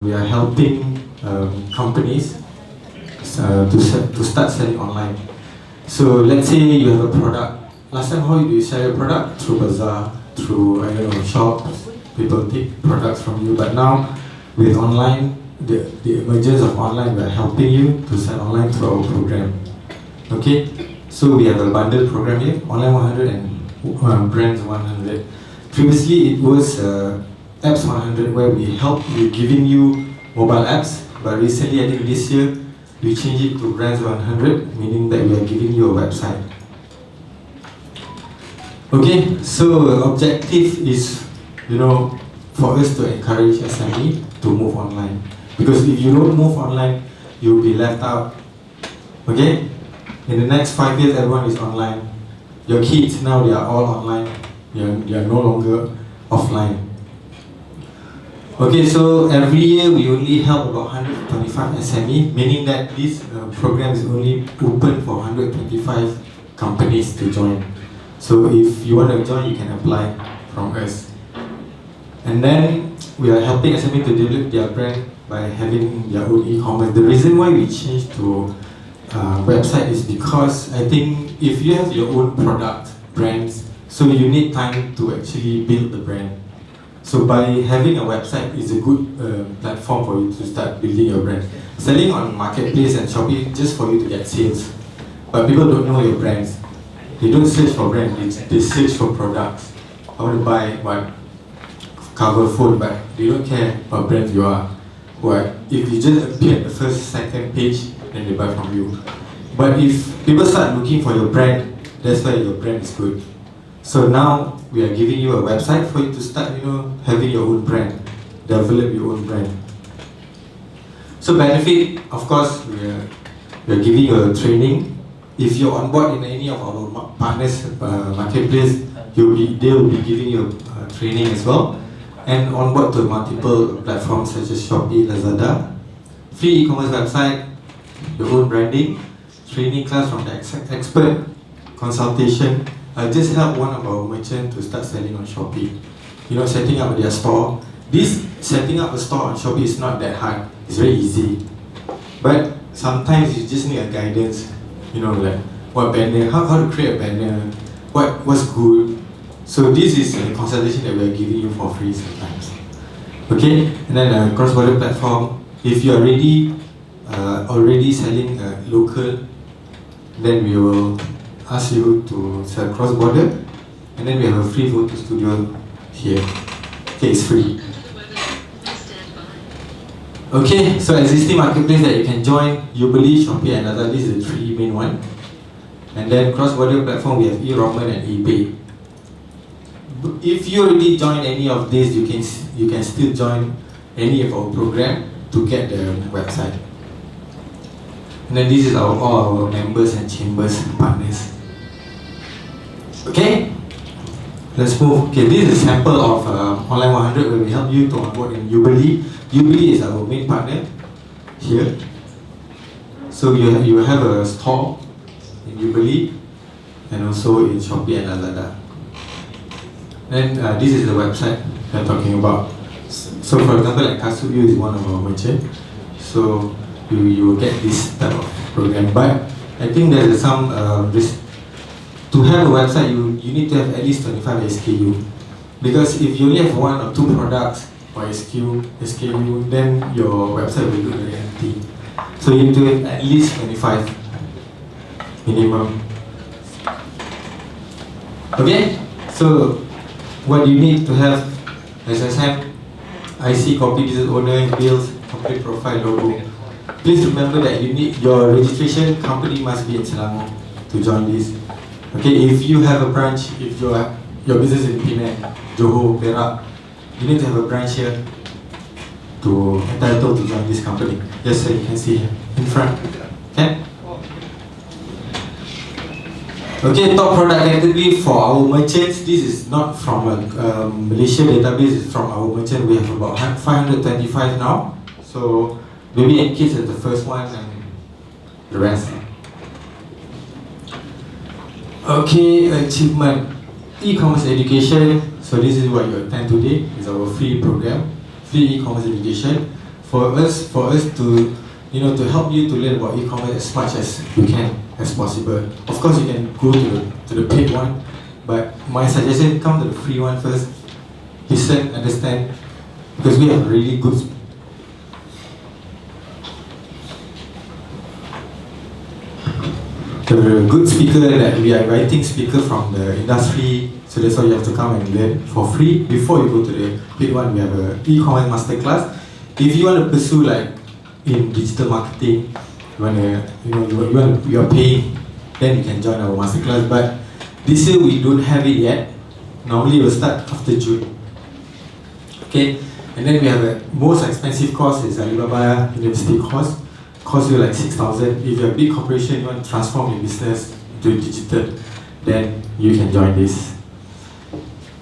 We are helping companies to start selling online. So let's say you have a product. Last time, how do you sell your product? Through bazaar, through shops. People take products from you. But now, with online, the emergence of online, we are helping you to sell online through our program. Okay, so we have a bundle program here, online 100 and brands 100. Previously, it was apps 100, where we're giving you mobile apps, but recently, I think this year, we changed it to brands 100, meaning that we are giving you a website. Okay, so objective is, for us to encourage SME to move online. Because if you don't move online, you'll be left out. Okay? In the next 5 years, everyone is online. Your kids now, they are all online. They are no longer offline. Okay, so every year we only help about 125 SME, meaning that this program is only open for 125 companies to join. So if you want to join, you can apply from us. And then we are helping SME to develop their brand by having their own e-commerce. The reason why we changed to website is because I think if you have your own product, brands, so you need time to actually build the brand. So by having a website is a good platform for you to start building your brand. Selling on Marketplace and Shopee just for you to get sales. But people don't know your brands. They don't search for brands, they search for products. I want to buy what cover phone, but they don't care what brand you are. What if you just appear at the first, second page, then they buy from you. But if people start looking for your brand, that's why your brand is good. So now we are giving you a website for you to start, having your own brand, develop your own brand. So benefit, of course, we are giving you a training. If you're on board in any of our partners marketplace, they will be giving you training as well. And on board to multiple platforms such as Shopee, Lazada, free e-commerce website, your own branding, training class from the expert, consultation. I just helped one of our merchants to start selling on Shopee. Setting up their store. Setting up a store on Shopee is not that hard. It's very easy. But sometimes you just need a guidance. Like what banner, how to create a banner, what's good. So this is a consultation that we are giving you for free sometimes. Okay, and then a cross-border platform. If you are already selling local, then we will ask you to sell cross-border, and then we have a free photo studio here. Okay, it's free. Okay, so existing marketplace that you can join, Jubilee, Shopee, and Lazada. This is the three main one. And then cross-border platform, we have e-Roman and eBay. If you already join any of these, you can still join any of our program to get the website. And then this is all our members and chambers and partners. Okay, let's move. Okay, this is a sample of Online 100 where we help you to onboard in Jubilee. Jubilee is our main partner here. So you have a store in Jubilee and also in Shopee and Lazada. Then this is the website we're talking about. So for example, like Kasuyu is one of our merchants. So you will get this type of program. But I think there is some risk. To have a website, you need to have at least 25 SKU. Because if you only have one or two products or SKU, then your website will look very empty. So you need to have at least 25 minimum. Okay? So what you need to have, as I said, IC, copy, business owner, bills, complete profile, logo. Please remember that you need your registration company must be in Selangor to join this. Okay, if you have a branch, if your business is in Penang, Johor, Perak, you need to have a branch here to entitled to join this company. Yes, sir, you can see here in front. Okay. Okay, top product category for our merchants. This is not from a Malaysia database, it's from our merchant. We have about 525 now. So Baby and Kids is the first one and the rest. Okay, achievement. E-commerce education. So this is what you attend today. It's our free program. Free e-commerce education. for us to, to help you to learn about e-commerce as much as you can, as possible. Of course, you can go to the paid one, but my suggestion, come to the free one first. Listen, understand, because we have really good speaker, that we are inviting speaker from the industry, so that's why you have to come and learn for free. Before you go to the paid one, we have a e-commerce masterclass. If you want to pursue like in digital marketing, you are paying, then you can join our masterclass. But this year we don't have it yet. Normally we'll start after June. Okay, and then we have a most expensive course is Alibaba University course. Cost you like 6,000. If you're a big corporation, you want to transform your business to digital, then you can join this.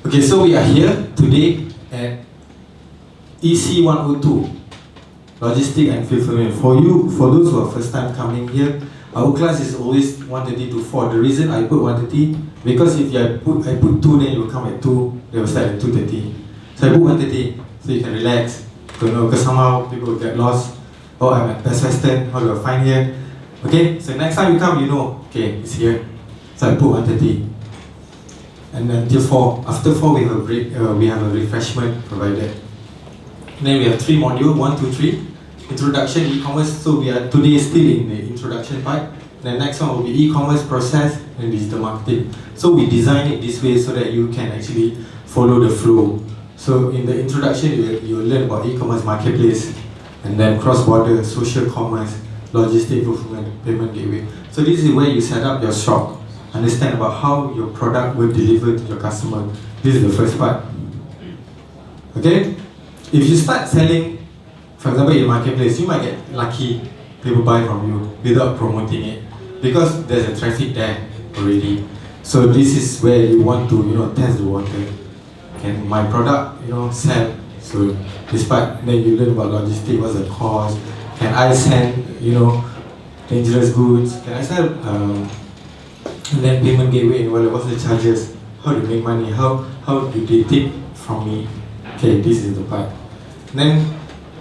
Okay, so we are here today at EC 102, Logistic and Fulfillment. For those who are first time coming here, our class is always 1:30 to 4. The reason I put 1:30, because if I put 2, then you will come at 2, they will start at 2:30. So I put 1:30, so you can relax. Because somehow people will get lost. Oh, I'm at Best Western, how do I find here? Okay, so next time you come, okay, it's here. So I put 1:30. And until 4. After 4, we have a break, we have a refreshment provided. And then we have 3 modules, 1, 2, 3. Introduction, e-commerce, so we are today still in the introduction part. The next one will be e-commerce process and digital marketing. So we design it this way so that you can actually follow the flow. So in the introduction, you learn about e-commerce marketplace, and then cross-border, social commerce, logistic, fulfillment, payment gateway. So this is where you set up your shop, understand about how your product will deliver to your customer. This is the first part. Okay? If you start selling, for example, in marketplace, you might get lucky, people buy from you without promoting it, because there's a traffic there already. So this is where you want to, test the water. Can my product, sell? So this part, then you learn about logistics, what's the cost, can I send, dangerous goods, can I sell, and then payment gateway, what's the charges, how to make money, how do they take from me. Okay, this is the part. Then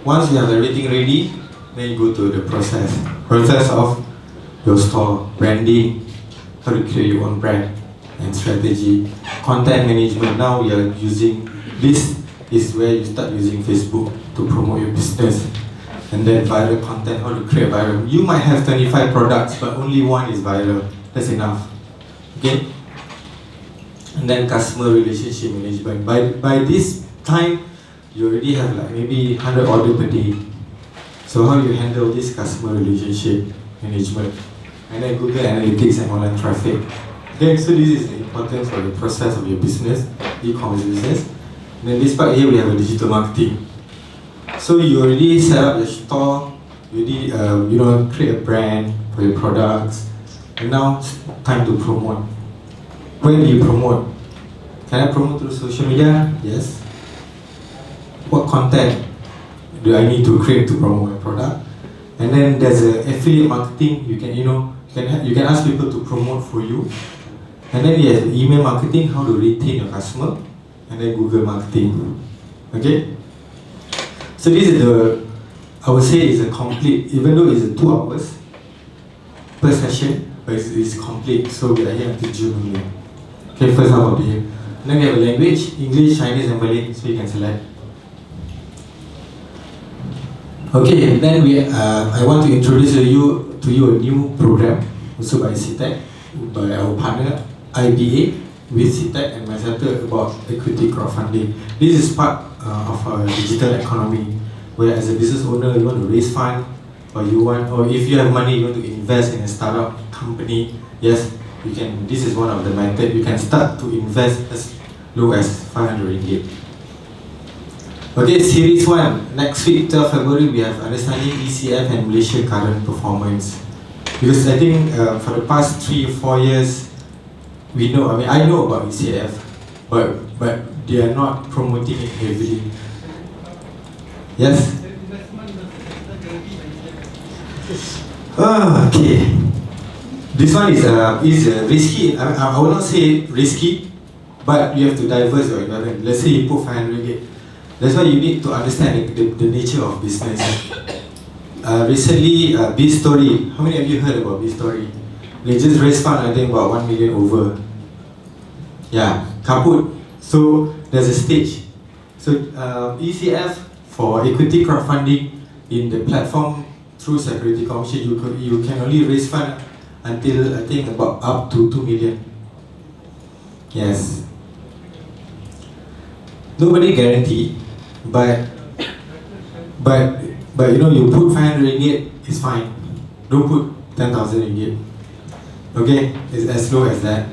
once you have everything ready, then you go to the process of your store, branding, how to create your own brand and strategy, content management. Now we are using this. Is where you start using Facebook to promote your business. And then viral content, how to create viral. You might have 25 products, but only one is viral. That's enough. Okay? And then customer relationship management. By this time, you already have like maybe 100 orders per day. So how you handle this customer relationship management. And then Google Analytics and online traffic. Okay, so this is the importance for the process of your business, e-commerce business. And then this part here, we have a digital marketing. So you already set up your store, you already create a brand for your products, and now it's time to promote. When do you promote? Can I promote through social media? Yes. What content do I need to create to promote my product? And then there's a affiliate marketing. You can you can ask people to promote for you. And then there's email marketing, how to retain your customer. And then Google marketing. Okay? So this is I would say is a complete, even though it's 2 hours per session, but it's complete. So we are here until June only. Okay, first half of the year. And then we have a language, English, Chinese and Malay, so you can select. Okay, and then I want to introduce to you a new program, also by SITEC, by our partner, IBA, with SITEC and myself about equity crowdfunding. This is part of our digital economy, where as a business owner, you want to raise fund, or if you have money, you want to invest in a startup company. Yes, you can. This is one of the methods. You can start to invest as low as 500 ringgit. Okay, series 1. Next week, 12 February, we have understanding ECF and Malaysia current performance. Because I think for the past 3 or 4 years, I know about ECF, but they are not promoting it heavily. Yes? Okay. This one is risky. I will not say risky, but you have to diverse your investment. Let's say you put 500 ringgit. That's why you need to understand the nature of business. Recently, B-Story, how many of you heard about B-Story? They just raised fund, I think about 1 million over. Yeah, kaput. So there's a stage. So ECF for equity crowdfunding in the platform through Security Commission, you can only raise fund until I think about up to 2 million. Yes. Nobody guarantee, but you know, you put 500 ringgit, it's fine. Don't put 10,000 ringgit. Okay, it's as low as that.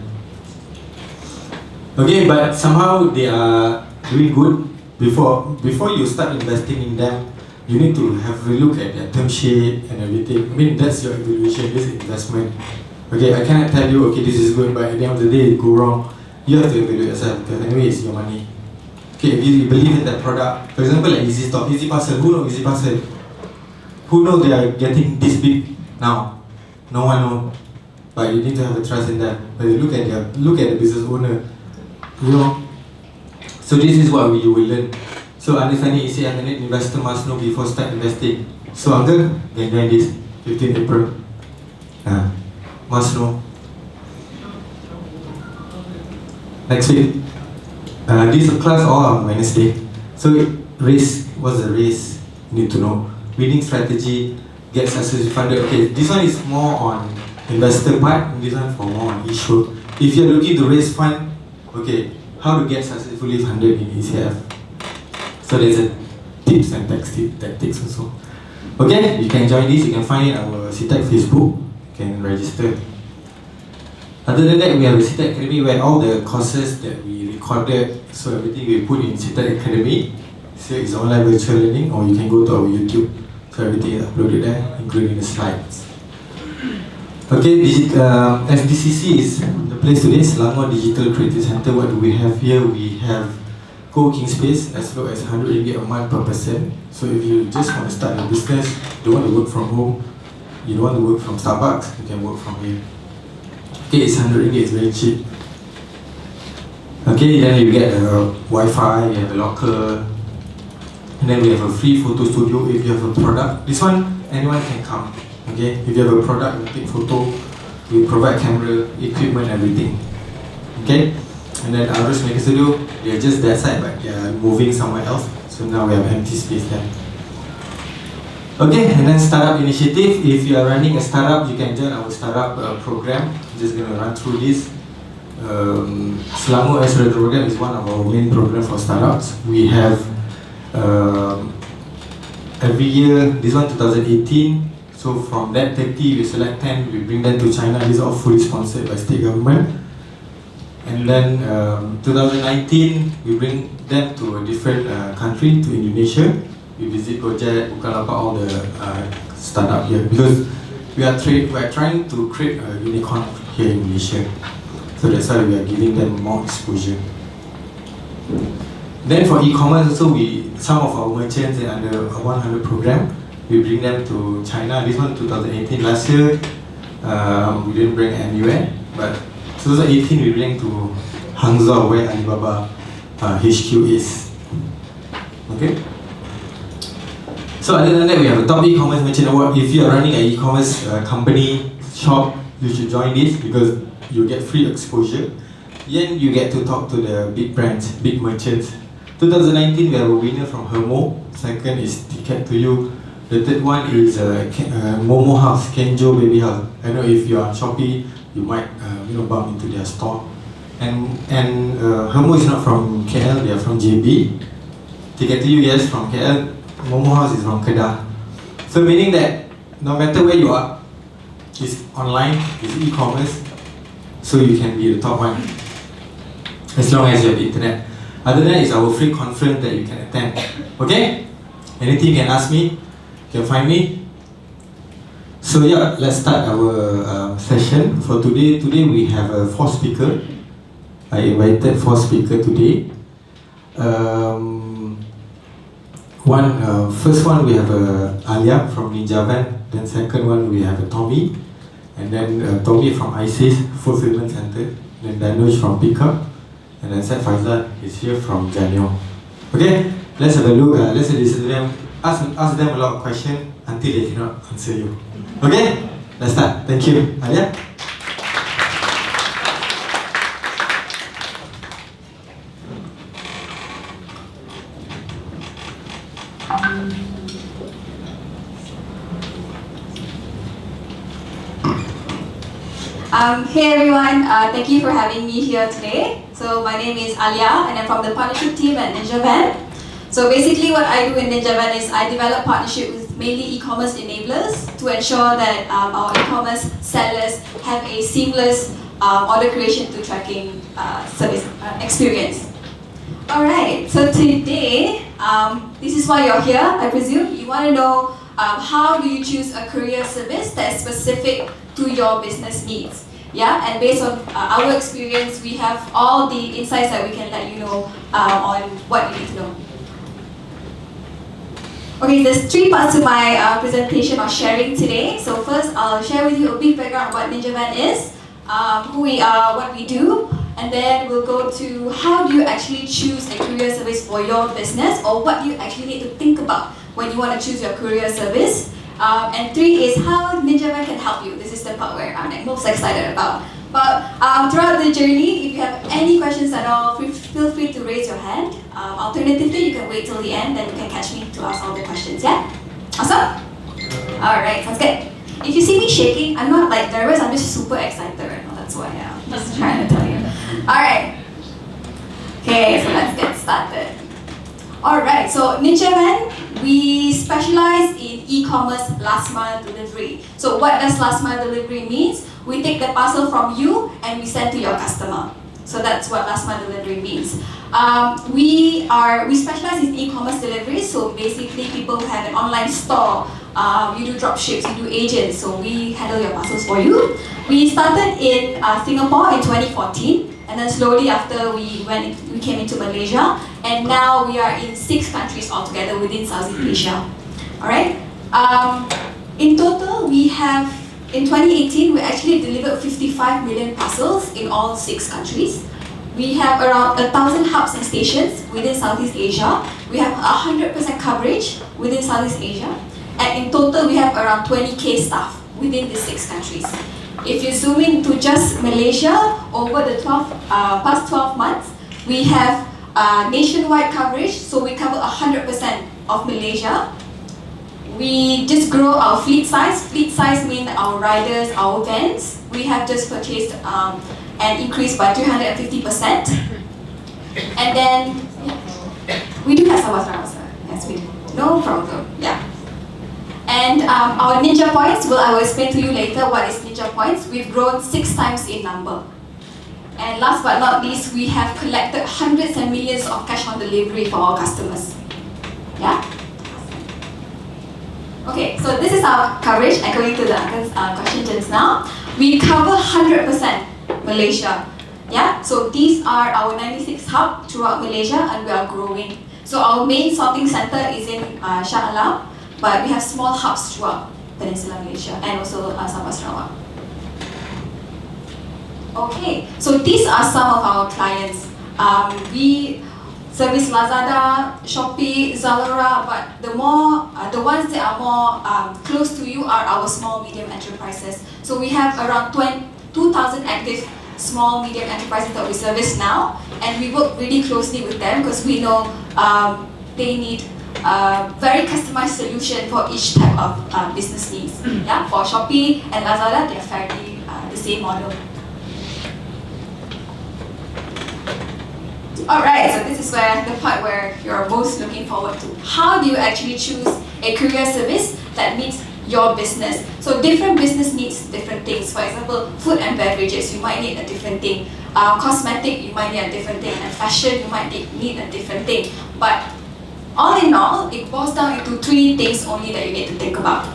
Okay, but somehow they are doing good. Before you start investing in them, you need to have a look at their term sheet and everything. I mean, that's your evaluation, this investment. Okay, I cannot tell you, okay, this is good, but at the end of the day, it go wrong. You have to evaluate yourself, because anyway, it's your money. Okay, if you believe in that product, for example, like Easy Stock, Easy Parcel, who knows Easy Parcel? Who knows they are getting this big now? No one knows. But you need to have a trust in them. But you look at the business owner, you know. So this is what you will learn. So understanding ECF and investor must know before start investing. So Uncle, can join this 15 April. Must know. Next week. This class all on Wednesday. So race, what's the race? You need to know. Winning strategy, get successfully funded. Okay, this one is more on investor part, and this one for more on issue. If you're looking to raise fund, okay, how to get successfully funded in ECF. So there's a tips and tactics also. Okay, you can join this, you can find it on our SITEC Facebook, you can register. Other than that, we have a SITEC Academy where all the courses that we recorded, so everything we put in SITEC Academy. So it's online virtual learning, or you can go to our YouTube. So everything is uploaded there, including the slides. Okay, SDCC is the place today, Selangor Digital Creative Center. What do we have here? We have co-working space as low as 100 ringgit a month per person. So if you just want to start a business, you don't want to work from home, you don't want to work from Starbucks, you can work from here. Okay, it's 100 ringgit, it's very cheap. Okay, then you get a Wi-Fi, you have a locker, and then we have a free photo studio if you have a product. This one, anyone can come. Okay, if you have a product, you take photo, we provide camera, equipment, everything. Okay, and then Arus Maker Studio, they are just that side, but they are moving somewhere else. So now we have empty space there. Okay, and then startup initiative. If you are running a startup, you can join our startup program. I'm just going to run through this. Selangor Accelerator program is one of our main programs for startups. We have every year, this one 2018. So from that 30, we select 10, we bring them to China. These are all fully sponsored by state government. And then 2019, we bring them to a different country, to Indonesia. We visit Gojek, Bukalapak, all the startup here, because we are trying to create a unicorn here in Malaysia. So that's why we are giving them more exposure. Then for e-commerce also, some of our merchants are under a 100 program. We bring them to China. This one 2018. Last year, we didn't bring anywhere, but 2018 we bring to Hangzhou, where Alibaba HQ is. Okay. So other than that, we have a top e-commerce merchant award. If you are running an e-commerce company shop, you should join this because you get free exposure. Then you get to talk to the big brands, big merchants. 2019 we have a winner from Hermo. Second is Ticket to You. The third one is Momo House, Kenjo Baby House. I know if you are on Shopee, you might bump into their store. And Hermo is not from KL, they are from JB. Ticket to You, yes, from KL. Momo House is from Kedah. So meaning that no matter where you are, it's online, it's e-commerce, so you can be the top one as long as you have internet. Other than that, it's our free conference that you can attend. Okay? Anything you can ask me, you can find me. So yeah, let's start our session for today. Today we have 4 speakers. I invited 4 speakers today. First one we have Alyaa from Ninja Van. Then second one we have Tommy, and then Tommy from ISIS Fulfillment Center. Then Dhanush from Pickup, and then Faisal is here from Janio. Okay, let's have a look. Let's listen to them. Ask them a lot of questions until they cannot answer you. Okay? Let's start. Thank you. Alyaa? Hey everyone, thank you for having me here today. So my name is Alyaa and I'm from the partnership team at NinjaVan. So basically what I do in NinjaVan is I develop partnership with mainly e-commerce enablers to ensure that our e-commerce sellers have a seamless order creation to tracking service experience. Alright, so today, this is why you're here, I presume. You want to know how do you choose a courier service that is specific to your business needs. Yeah, and based on our experience, we have all the insights that we can let you know on what you need to know. Okay, there's 3 parts to my presentation or sharing today. So first, I'll share with you a brief background of what NinjaVan is, who we are, what we do, and then we'll go to how do you actually choose a courier service for your business, or what do you actually need to think about when you want to choose your courier service. And 3 is how NinjaVan can help you. This is the part where I'm most excited about. But throughout the journey, if you have any questions at all, feel free to raise your hand. Alternatively, you can wait till the end, then you can catch me to ask all the questions, yeah? Awesome? Alright, sounds good. If you see me shaking, I'm not like nervous, I'm just super excited right now. That's why I'm just trying to tell you. Alright. Okay, so let's get started. Alright, so NinjaVan, we specialize in e-commerce last mile delivery. So what does last mile delivery means? We take the parcel from you and we send to your customer. So that's what last mile delivery means. We specialize in e-commerce delivery. So basically, people who have an online store, you do drop ships, you do agents. So we handle your parcels for you. We started in Singapore in 2014. And then slowly after we came into Malaysia, and now we are in 6 countries altogether within Southeast Asia. Alright? In total, we have, in 2018, we actually delivered 55 million parcels in all 6 countries. We have around 1,000 hubs and stations within Southeast Asia. We have 100% coverage within Southeast Asia. And in total, we have around 20,000 staff within the 6 countries. If you zoom in to just Malaysia, over the past 12 months, we have nationwide coverage, so we cover 100% of Malaysia. We just grow our fleet size. Fleet size means our riders, our vans. We have just purchased and increased by 350%. And then, we do have Sawas sir. Yes, we do. No problem, yeah. And our Ninja Points, well, I will explain to you later what is Ninja Points. We've grown 6 times in number. And last but not least, we have collected hundreds and millions of cash on delivery for our customers. Yeah? Okay, so this is our coverage. I'm going to the question just now. We cover 100% Malaysia. Yeah? So these are our 96 hubs throughout Malaysia, and we are growing. So our main sorting center is in Shah Alam. But we have small hubs throughout Peninsular Malaysia and also Sabah Sarawak. Okay, so these are some of our clients. We service Lazada, Shopee, Zalora, but the ones that are more close to you are our small medium enterprises. So we have around 2,000 active small medium enterprises that we service now, and we work really closely with them because we know they need very customized solution for each type of business needs. Yeah, for Shopee and Lazada, they're fairly the same model. Alright, so this is where the part where you're most looking forward to. How do you actually choose a courier service that meets your business? So different business needs different things. For example, food and beverages, you might need a different thing. Cosmetic, you might need a different thing. And fashion, you might need a different thing. But all in all, it boils down into 3 things only that you need to think about.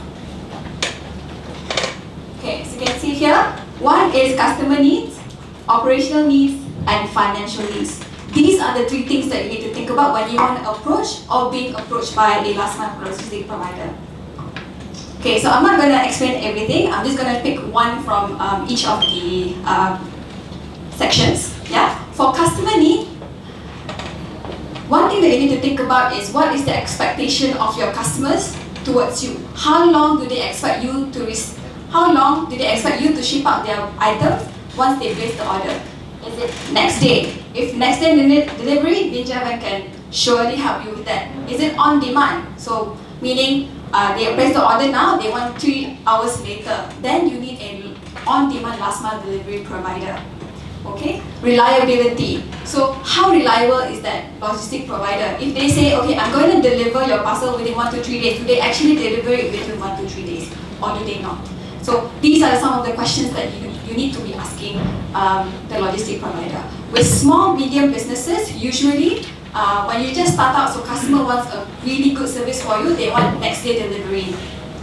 Okay, so you can see here, 1 is customer needs, operational needs, and financial needs. These are the 3 things that you need to think about when you want to approach or being approached by a last mile logistics provider. Okay, so I'm not going to explain everything. I'm just going to pick 1 from each of the sections. Yeah, for customer need, one thing that you need to think about is what is the expectation of your customers towards you. How long do they expect you to ship out their items once they place the order? Is it next day? If next day delivery, Ninja Van can surely help you with that. Is it on demand? So meaning they place the order now, they want 3 hours later. Then you need a on-demand last mile delivery provider. Okay, reliability. So how reliable is that logistic provider? If they say, okay, I'm going to deliver your parcel within 1 to 3 days, do they actually deliver it within 1 to 3 days, or do they not? So these are some of the questions that you need to be asking the logistic provider. With small, medium businesses, usually when you just start out, so customer wants a really good service for you, they want next day delivery.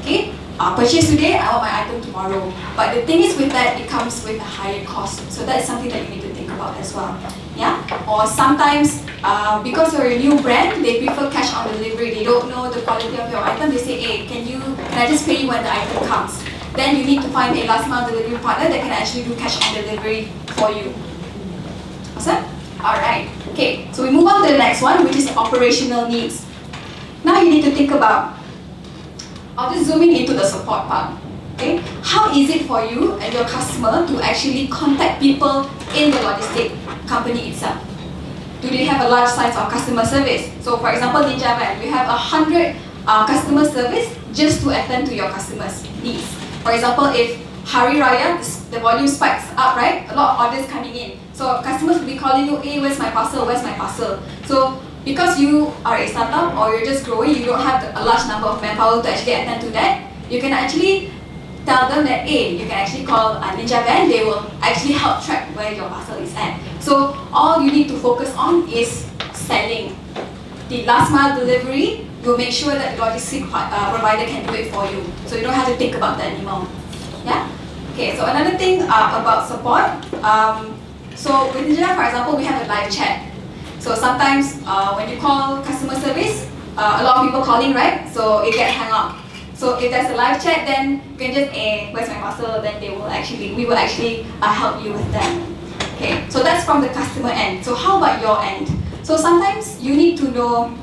Okay, purchase today, I want my item tomorrow. But the thing is with that, it comes with a higher cost. So that's something that you need to think about as well. Yeah. Or sometimes because you're a new brand, they prefer cash on delivery. They don't know the quality of your item. They say, hey, can I just pay you when the item comes? Then you need to find a last mile delivery partner that can actually do cash on delivery for you. Awesome? Alright. Okay, so we move on to the next one, which is operational needs. Now you need to think about, I'll just zoom in into the support part. Okay? How is it for you and your customer to actually contact people in the logistic company itself? Do they have a large size of customer service? So for example, Ninja Van, we have 100 customer service just to attend to your customers' needs. For example, if Hari Raya, the volume spikes up, right? A lot of orders coming in. So customers will be calling you, hey, where's my parcel, where's my parcel? So because you are a startup or you're just growing, you don't have a large number of manpower to actually attend to that, you can actually tell them that, hey, you can actually call Ninja Van, they will actually help track where your parcel is at. So all you need to focus on is selling. The last mile delivery, you'll make sure that the logistic provider can do it for you. So you don't have to think about that anymore. Yeah? Okay, so another thing about support. So with Ninja, for example, we have a live chat. So sometimes when you call customer service, a lot of people calling, right? So it gets hung up. So if there's a live chat, then you can just, where's my parcel? Then we will actually help you with that. Okay, so that's from the customer end. So how about your end? So sometimes you need to know,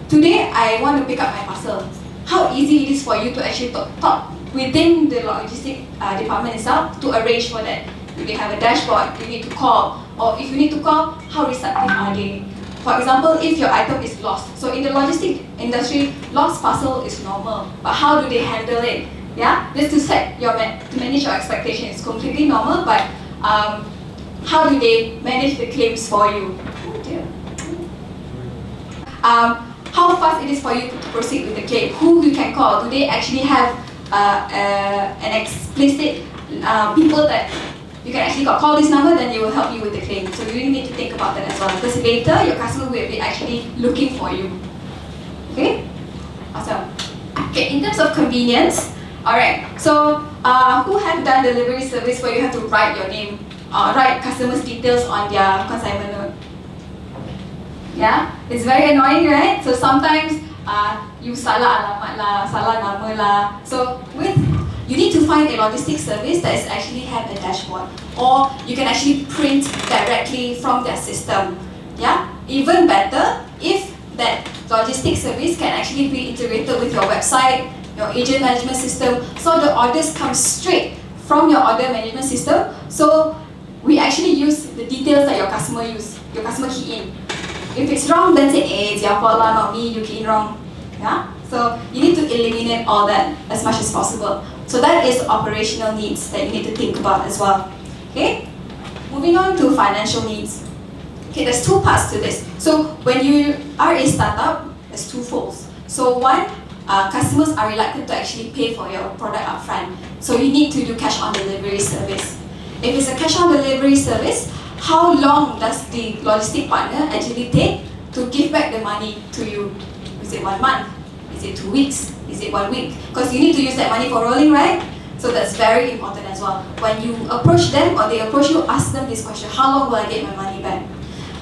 today I want to pick up my parcel. How easy it is for you to actually talk within the logistic department itself to arrange for that. If they have a dashboard, you need to call. Or if you need to call, how receptive are they? For example, if your item is lost. So in the logistic industry, lost parcel is normal. But how do they handle it? Yeah, just to manage your expectation is completely normal. But how do they manage the claims for you? Oh dear. How fast it is for you to proceed with the claim? Who you can call? Do they actually have an explicit people that you can actually call this number, then they will help you with the claim. So you really need to think about that as well. Because later, your customer will be actually looking for you. Okay? Awesome. Okay, in terms of convenience, alright, so who have done delivery service where you have to write your name, write customers' details on their consignment note? Yeah? It's very annoying, right? So sometimes you salah alamat lah, salah nama lah. So you need to find a logistic service that is actually have a dashboard, or you can actually print directly from their system. Yeah? Even better if that logistic service can actually be integrated with your website, your agent management system, so the orders come straight from your order management system. So we actually use the details that your customer key in. If it's wrong, then say, it's your fault lah, not me, you key in wrong. Yeah? So you need to eliminate all that as much as possible. So that is operational needs that you need to think about as well. Okay? Moving on to financial needs. Okay, there's two parts to this. So when you are a startup, there's two folds. So one, customers are reluctant to actually pay for your product upfront. So you need to do cash on delivery service. If it's a cash on delivery service, how long does the logistic partner actually take to give back the money to you? Is it 1 month? Is it 2 weeks? Is it 1 week? Because you need to use that money for rolling, right? So that's very important as well. When you approach them or they approach you, ask them this question: how long will I get my money back?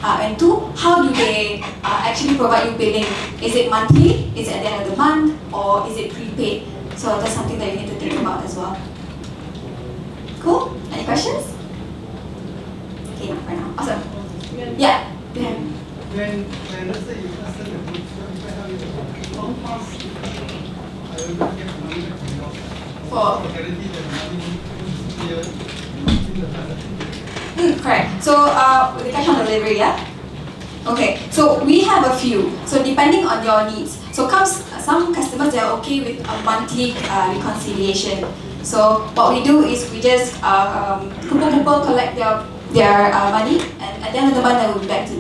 And two, how do they actually provide you billing? Is it monthly? Is it at the end of the month? Or is it prepaid? So that's something that you need to think about as well. Cool? Any questions? Okay, for now. Awesome. Yeah. when let's say you send a book, if I have it, how fast I will get money back from your side? For guarantee that money is here in the transaction. correct. So the cash on delivery, yeah. Okay. So we have a few. So depending on your needs. So some customers, they are okay with a monthly reconciliation. So what we do is we just collect their money, and at the end of the month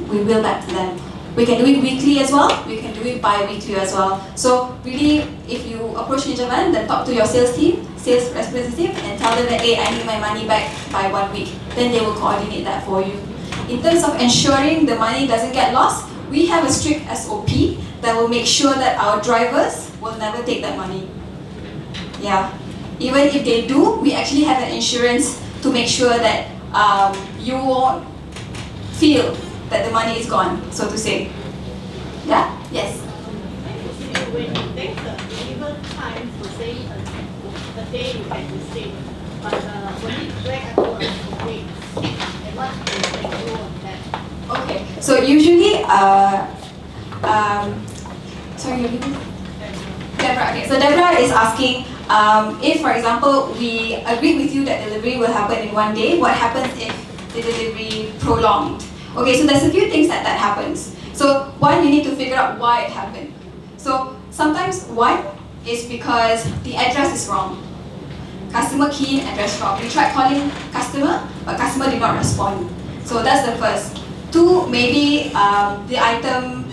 we bill back to them. We can do it weekly as well. We can do it bi-weekly as well. So really, if you approach NinjaVan, then talk to your sales representative, and tell them that, hey, I need my money back by 1 week. Then they will coordinate that for you. In terms of ensuring the money doesn't get lost, we have a strict SOP that will make sure that our drivers will never take that money. Yeah. Even if they do, we actually have an insurance to make sure that you won't feel that the money is gone, so to say. Yeah? Yes? When you take the deliver time for say a day you can receive, but when you drag over a week, and what is the rule on that? Okay. So usually, sorry, your name? Deborah. Okay. So Deborah is asking, if, for example, we agree with you that delivery will happen in 1 day, what happens if the delivery prolonged? Okay, so there's a few things that happens. So one, you need to figure out why it happened. So sometimes one is because the address is wrong. Customer key in address wrong. We tried calling customer, but customer did not respond. So that's the first. Two, maybe the item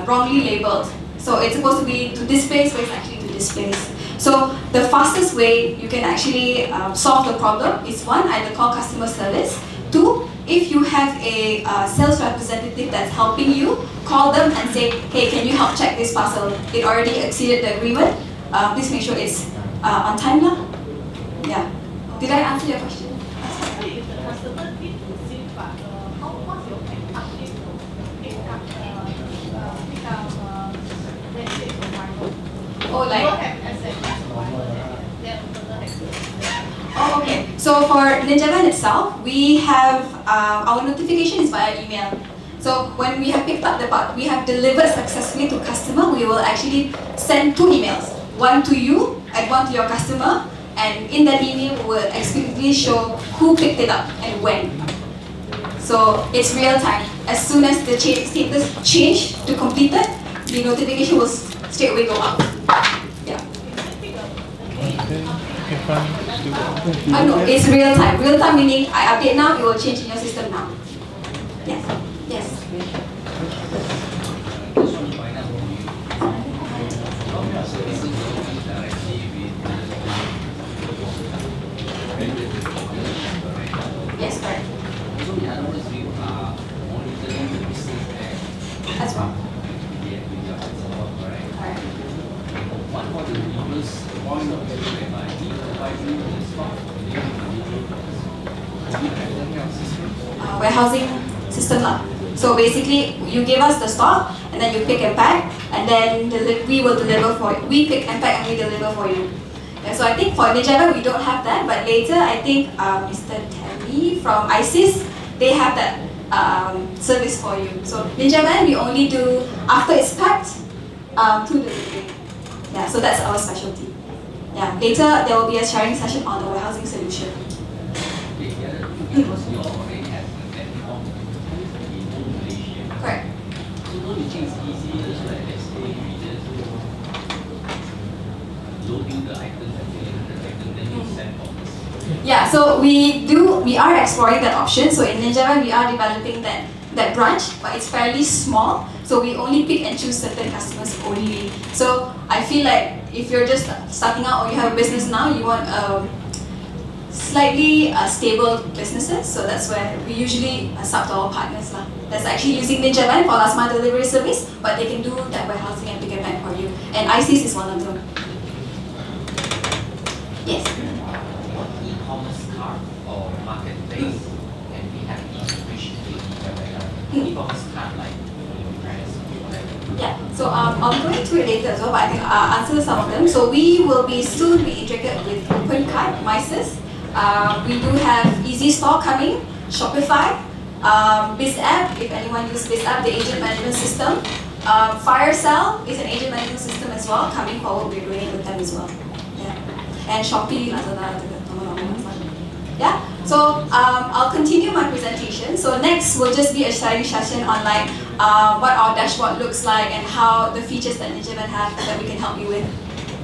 wrongly labeled. So it's supposed to be to this place, but it's actually to this place. So the fastest way you can actually solve the problem is one, either call customer service. Two, if you have a sales representative that's helping you, call them and say, hey, can you help check this parcel? It already exceeded the agreement. Please make sure it's on time now. Yeah. Did I answer your question? So if the customer did receive, but what's your pick up date to pick up let's say arrival? Oh, You don't like. have SMS arrival, then further access. Oh, okay. So for NinjaVan itself, we have our notification is via email. So when we have picked up the part, we have delivered successfully to customer, we will actually send 2 emails. One to you and one to your customer. And in that email, we will explicitly show who picked it up and when. So it's real time. As soon as the status change to completed, the notification will straight away go up. Yeah. No, it's real time. Real time meaning I update now, it will change in your system now. Yes. Yes. Yes, correct. So in other words, we are monitoring the business there. That's right. Yeah, with your support, correct? Correct. What about the reverse point of view whereby if the buy the stock, they have to deliver do you have that kind of system? Warehousing system lah. So basically, you give us the stock, and then you pick and pack, and then we will deliver for you. We pick and pack and we deliver for you. Yeah, so I think for NinjaVan we don't have that, but later I think Mr. Terry from ISIS, they have that service for you. So NinjaVan we only do after it's packed to delivery. Yeah, so that's our specialty. Yeah, later there will be a sharing session on the warehousing solution. Okay, the other thing, because you already have the platform in Malaysia. Correct. So don't you think it's easier so that let's say we just loading the items and filling the items, then you send orders? Yeah, so we are exploring that option. So in NinjaVan we are developing that branch, but it's fairly small. So we only pick and choose certain customers only. So I feel like if you're just starting out or you have a business now, you want slightly stable businesses. So that's where we usually sub to our partners lah. That's actually using NinjaVan for last mile delivery service, but they can do that warehousing and pick and pack for you. And ISIS is one of them. Yes. E-commerce cart or marketplace, and we have integration with e-commerce cart like press or whatever. Yeah, so I'll go into it later as well, but I can answer some of them. So we will soon be integrated with OpenCart, MySys. We do have Easy Store coming, Shopify, BizApp, if anyone uses BizApp, the agent management system. FireCell is an agent management system as well. Coming forward, we're doing it with them as well. Yeah. And Shopee, Lazada, yeah. So I'll continue my presentation. So next will just be a sharing session on like what our dashboard looks like and how the features that Ninjavan have that we can help you with.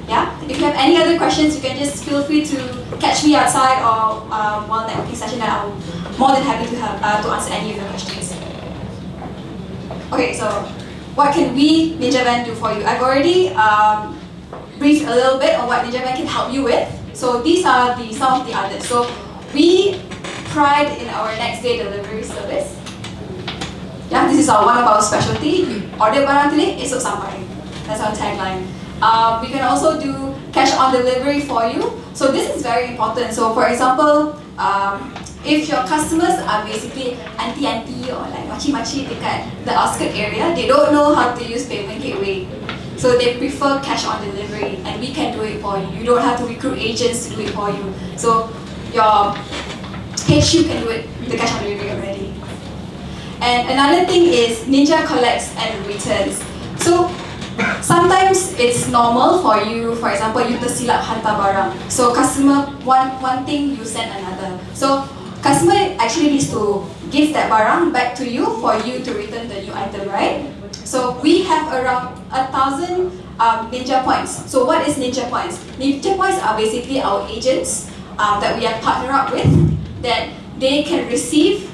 Yeah. If you have any other questions, you can just feel free to catch me outside or while networking session, and I'm more than happy to help to answer any of your questions. Okay, so what can we Ninjavan do for you? I've already briefed a little bit on what Ninjavan can help you with. So these are some of the others. So we pride in our next day delivery service. Yeah, this is one of our specialty. You order barang today, esok sampai. That's our tagline. We can also do cash on delivery for you. So this is very important. So for example, if your customers are basically auntie or like machi dekat the outskirt area, they don't know how to use payment gateway. So they prefer cash on delivery, and we can do it for you. You don't have to recruit agents to do it for you. So your HU can do it, the cash on delivery already. And another thing is Ninja collects and returns. So sometimes it's normal for you, for example, you tersilap hantar barang. So customer one thing, you send another. So customer actually needs to give that barang back to you for you to return the new item, right? So we have around 1,000 Ninja points. So what is Ninja points? Ninja points are basically our agents that we are partnered up with, that they can receive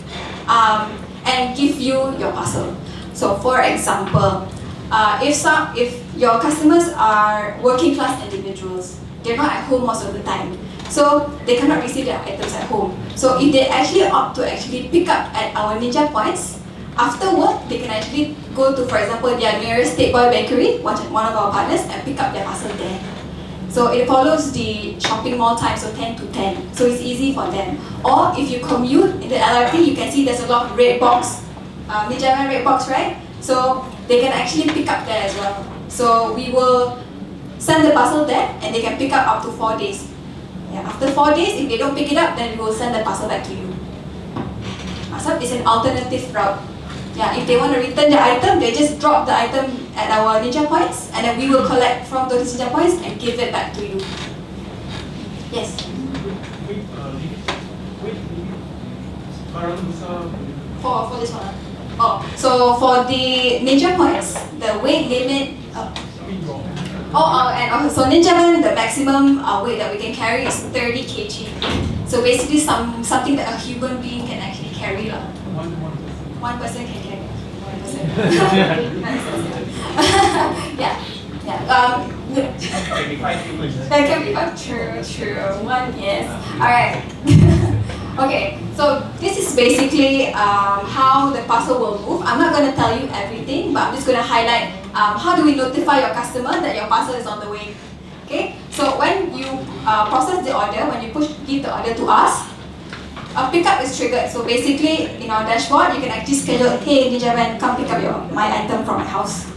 and give you your parcel. So for example, if your customers are working class individuals, they're not at home most of the time, so they cannot receive their items at home. So if they actually opt to actually pick up at our Ninja points, after work, they can actually go to, for example, their nearest State Boy Bakery, one of our partners, and pick up their parcel there. So it follows the shopping mall time, so 10 to 10. So it's easy for them. Or if you commute in the LRT, you can see there's a lot of red box, Ninjavan red box, right? So they can actually pick up there as well. So we will send the parcel there, and they can pick up to 4 days. Yeah, after 4 days, if they don't pick it up, then we will send the parcel back to you. So it's an alternative route. Yeah, if they want to return the item, they just drop the item at our Ninja points, and then we will collect from those Ninja points and give it back to you. Yes. For this one. Oh, so for the Ninja points, the weight limit. So Ninjavan, the maximum weight that we can carry is 30 kg. So basically, something that a human being can actually carry. One person can carry. 1%. Yeah. 25 humans. That can be true. One, yes. Alright. Okay, so this is basically how the parcel will move. I'm not going to tell you everything, but I'm just going to highlight how do we notify your customer that your parcel is on the way. Okay, so when you process the order, when you give the order to us, a pickup is triggered. So basically, in our dashboard, you can actually schedule, hey Ninjavan, come pick up my item from my house.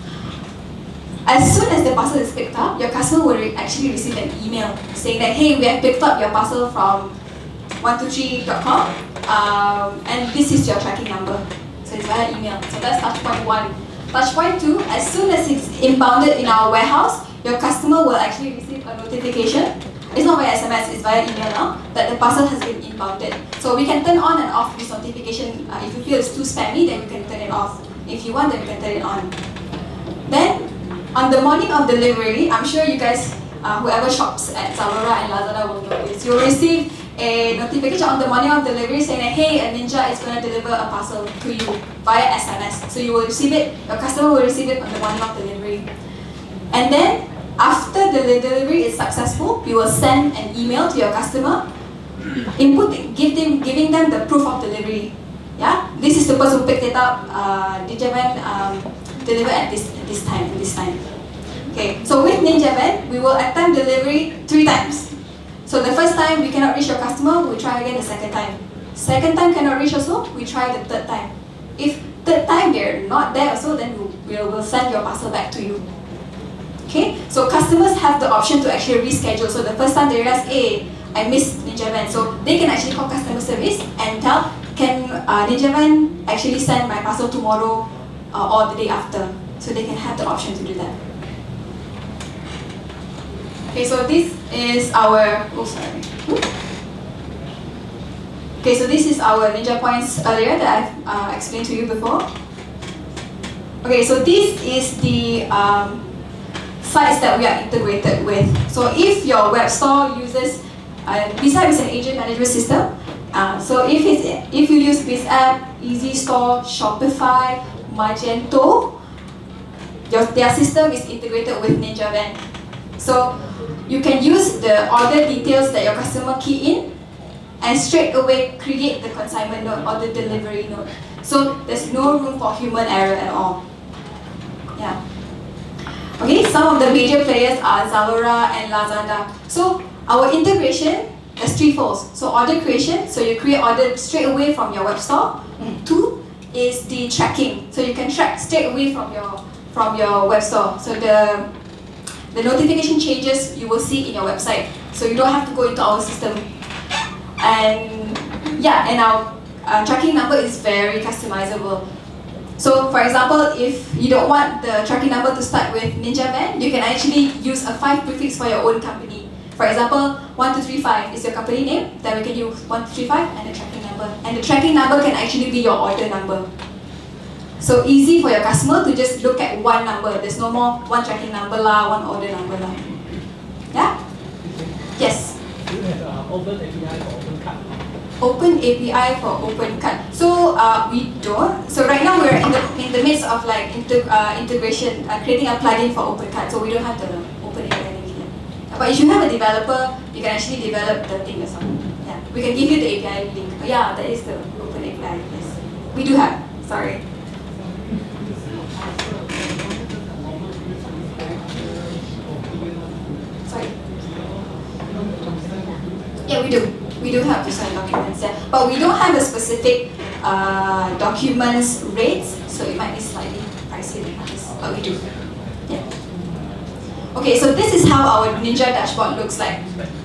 As soon as the parcel is picked up, your customer will actually receive an email saying that, hey, we have picked up your parcel from 123.com, and this is your tracking number. So it's via email. So that's touch point 1. Touch point 2, as soon as it's inbounded in our warehouse, your customer will actually receive a notification. It's not via SMS, it's via email now, that the parcel has been inbounded. So we can turn on and off this notification. If you feel it's too spammy, then you can turn it off. If you want, then you can turn it on. Then, on the morning of delivery, I'm sure you guys, whoever shops at Zalora and Lazada will know this. You'll receive a notification on the morning of delivery saying that, hey, a Ninja is going to deliver a parcel to you via SMS. So you will receive it, your customer will receive it on the morning of delivery. And then, after the delivery is successful, we will send an email to your customer, giving them the proof of delivery. Yeah, this is the person who picked it up. Ninjavan deliver at this time. Okay, so with Ninjavan, we will attempt delivery 3 times. So the first time we cannot reach your customer, we try again the second time. Second time cannot reach also, we try the third time. If third time they're not there also, then we'll send your parcel back to you. Okay, so customers have the option to actually reschedule. So the first time they realize, hey, I missed Ninjavan, so they can actually call customer service and tell, can Ninja Van actually send my parcel tomorrow or the day after? So they can have the option to do that. Okay, so this is our, oh sorry. Okay, so this is our Ninja Points earlier that I've explained to you before. Okay, so this is the sites that we are integrated with. So if your web store uses, BizApp is an agent management system. So if you use BizApp, EasyStore, Shopify, Magento, their system is integrated with Ninja Van. So you can use the order details that your customer key in and straight away create the consignment note or the delivery note. So there's no room for human error at all. Yeah. Okay, some of the major players are Zalora and Lazada. So our integration has three folds. So order creation, so you create order straight away from your web store. Two is the tracking, so you can track straight away from your web store. So the notification changes you will see in your website. So you don't have to go into our system. And yeah, and our tracking number is very customizable. So for example, if you don't want the tracking number to start with Ninja Van, you can actually use a 5 prefix for your own company. For example, 1235 is your company name, then we can use 1235 and the tracking number. And the tracking number can actually be your order number. So easy for your customer to just look at one number. There's no more one tracking number lah, one order number lah. Yeah? Yes? Do you have open API for open cut? Open API for open cut. So we don't. So right now we're in the midst of like integration, creating a plugin for open cut. So we don't have the open API link here. But if you have a developer, you can actually develop the thing yourself. Yeah, we can give you the API link. Oh, yeah, that is the open API. Yes, we do have. Sorry. Sorry. Yeah, we do. We do have to sign documents, yeah. But we don't have a specific documents rates, so it might be slightly pricey than others, but we do. Yeah. Okay, so this is how our Ninja dashboard looks like.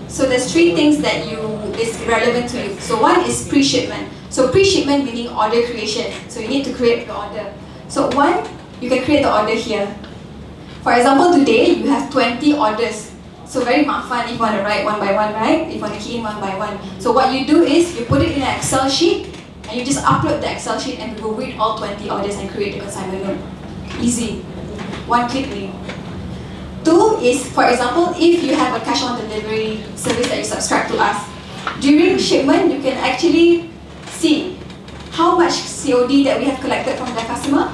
So there's three things that is relevant to you. So one is pre-shipment. So pre-shipment meaning order creation. So you need to create the order. So one, you can create the order here. For example, today you have 20 orders. So very fun if you want to write one by one, right? If you want to key in one by one. So what you do is you put it in an Excel sheet and you just upload the Excel sheet and we will read all 20 orders and create the consignment note. Easy. One click away. Two is, for example, if you have a cash on delivery service that you subscribe to us, during shipment you can actually see how much COD that we have collected from the customer,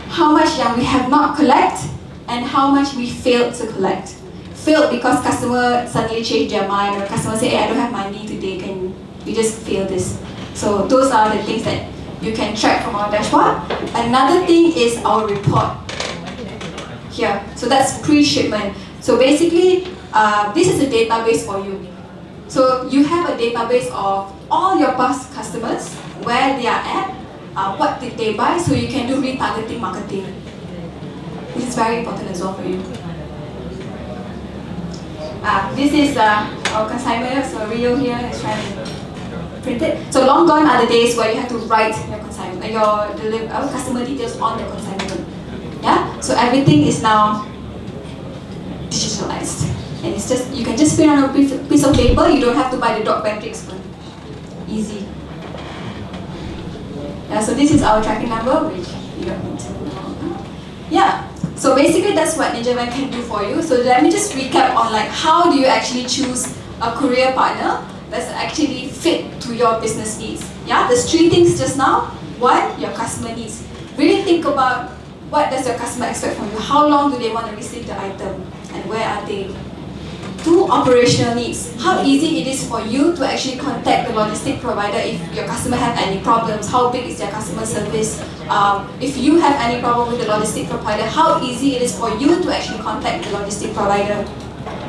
how much that we have not collect, and how much we failed to collect. Failed because customer suddenly changed their mind, or customer say, hey, I don't have money today, can you just fail this? So those are the things that you can track from our dashboard. Another thing is our report here. So that's pre-shipment. So basically, this is a database for you. So you have a database of all your past customers, where they are at, what did they buy, so you can do retargeting marketing. This is very important as well for you. This is our consignment, so Rio here is trying to print it. So long gone are the days where you have to write your consignment, your customer details on the consignment. Yeah, so everything is now digitalized, and it's just you can just print on a piece of paper. You don't have to buy the dot matrix one. Easy. Yeah, so this is our tracking number, which you don't need to know. Yeah. So basically that's what Ninja Van can do for you. So let me just recap on like how do you actually choose a courier partner that's actually fit to your business needs. Yeah, there's three things just now. One, your customer needs. Really think about what does your customer expect from you? How long do they want to receive the item? And where are they? Two, operational needs. How easy it is for you to actually contact the logistic provider if your customer have any problems. How big is their customer service? If you have any problem with the logistic provider, how easy it is for you to actually contact the logistic provider.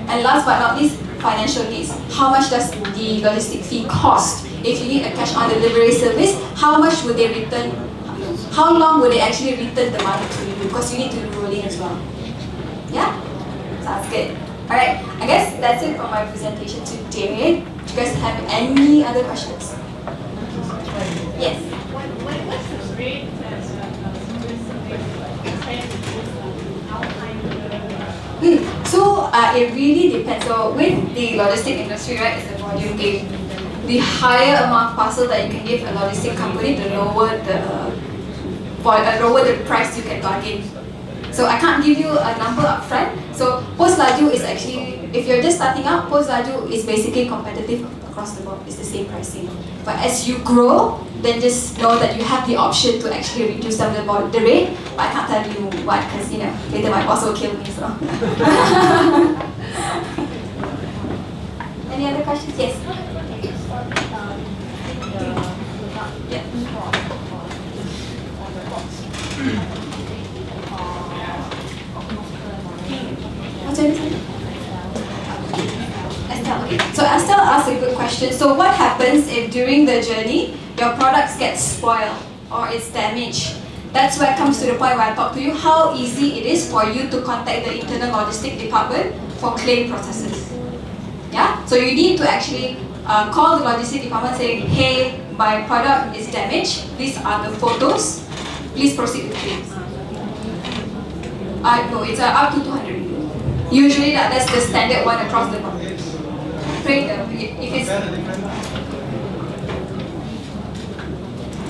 And last but not least, financial needs. How much does the logistic fee cost? If you need a cash on delivery service, how much would they return? How long would they actually return the money to you? Because you need to do rolling as well. Yeah? Sounds good. Alright, I guess that's it for my presentation today. Do you guys have any other questions? Yes. What's the rate that So it really depends. So with the logistic industry, right, it's a volume game. The higher amount of parcel that you can give a logistic company, the lower the price you can bargain. So I can't give you a number up front. So post laju is actually, if you're just starting out, post laju is basically competitive across the board. It's the same pricing. But as you grow, then just know that you have the option to actually reduce down the rate. But I can't tell you what, because later my boss will kill me. So. Any other questions? Yes. Yeah. What's your name? Estelle. Okay. So Estelle asked a good question. So what happens if during the journey your products get spoiled or it's damaged? That's where it comes to the point where I talk to you how easy it is for you to contact the internal logistic department for claim processes. Yeah. So you need to actually call the logistic department saying, hey, my product is damaged. These are the photos. Please proceed with claims. No, it's up to 200. Usually that's the standard one across the board. If it's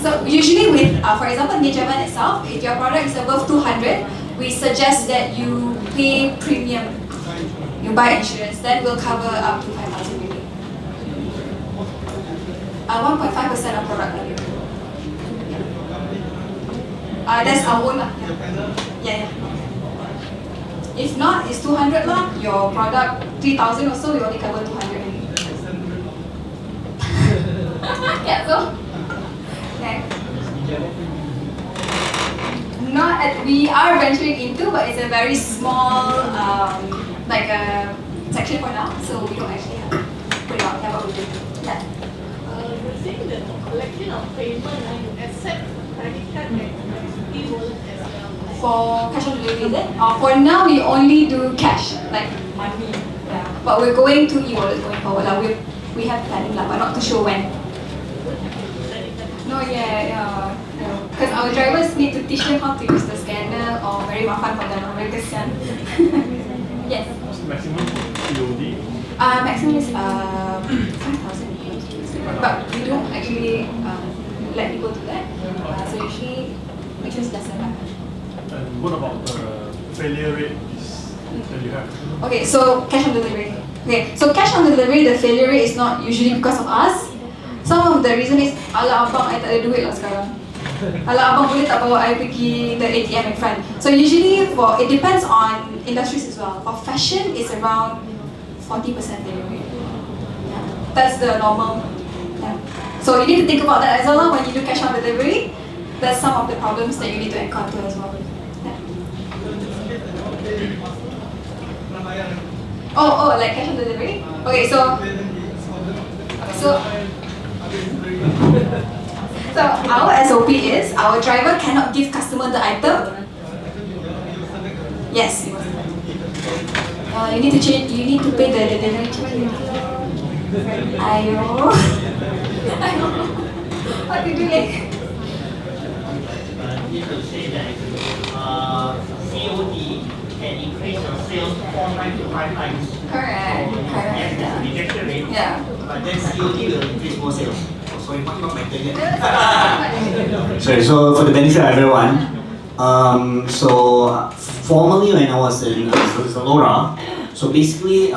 so usually with, for example, Ninjavan itself, if your product is above 200, we suggest that you pay premium. You buy insurance, then we'll cover up to 5,000 ringgit. 1.5% of product value. That's our own lah. Yeah. If not, it's 200 lah. Your product 3,000 or so, we only cover 200. Yeah, so okay. We are venturing into, but it's a very small, like a section for now. So we don't actually have put it out. Yeah, what we do. Yeah. You're saying that collection of payment, you accept credit card and e-wallet as well. For cash on delivery, is it? For now, we only do cash, like money. Yeah. But we're going to e-wallet going forward. We have planning, but not too sure when. No, yeah. Because our drivers need to teach them how to use the scanner, or very mafan for them, very kesian. Yes. Maximum COD? Maximum is 5,000. But we don't actually let people do that. So usually, maximum is less than 500. And what about the failure rate that you have? Okay, so cash on delivery. Okay, so cash on delivery, the failure rate is not usually because of us. Some of the reason is, ala abang, I tak ada duit lah sekarang. Ala abang boleh tak bawa I pergi the ATM in front. So usually, it depends on industries as well. For fashion, it's around 40% failure rate. Yeah, that's the normal. Yeah. So you need to think about that as well when you do cash on delivery. That's some of the problems that you need to encounter as well. Oh, like cash on delivery? Okay, so our SOP is our driver cannot give customer the item. Yes. You need to change. You need to pay the delivery charge. Ayo. What to do next? Need to say that COD can increase your sales 4 times to 5 times. Correct. Yes, that's the rejection rate. Yeah. But then COD will increase more sales. So it might not matter yet. Sorry, so for the benefit of everyone, so formerly when I was in Zalora, so basically, so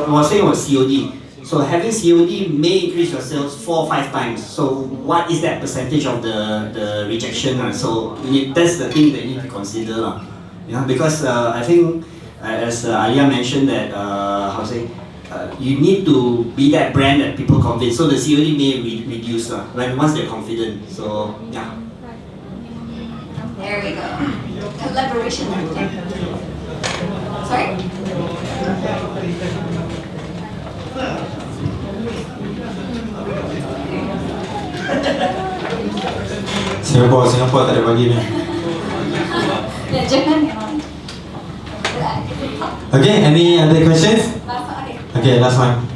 I was saying about COD. So having COD may increase your sales 4 or 5 times. So what is that percentage of the rejection? So that's the thing that you need to consider. Yeah, because I think as Alyaa mentioned that you need to be that brand that people convince. So the COD may reduce once they're confident. So yeah. There we go. Collaboration. Sorry? Singapore tak ada bagi ni. Yeah, Japan memang. Okay, any other questions? Last one, okay. Okay, last one.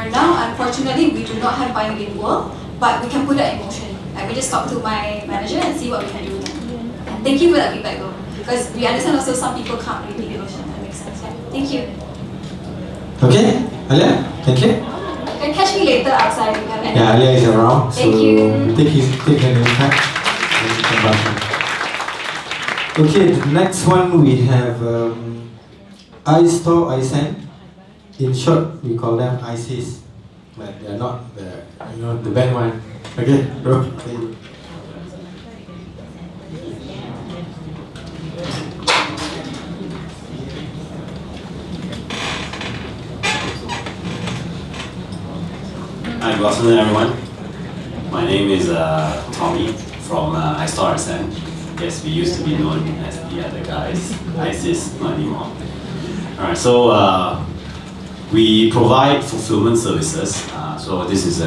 For now, unfortunately, we do not have bilingual, but we can put that in motion. Like, we just talk to my manager and see what we can do then. And thank you for that feedback though, because we understand also some people can't read English, and that makes sense. Yeah. Thank you. Okay, Alyaa, thank you. You can catch me later outside if you have any. Yeah, Alyaa is around, so Thank you. take the name tag and you can back. Okay, the next one we have iStore, iSend. In short, we call them ISIS, but they are not the bad one. Okay, bro. Hi, good afternoon everyone. My name is Tommy from iStore iSend. Yes, we used to be known as the other guys, ISIS, not anymore. Alright, so we provide fulfillment services. So this is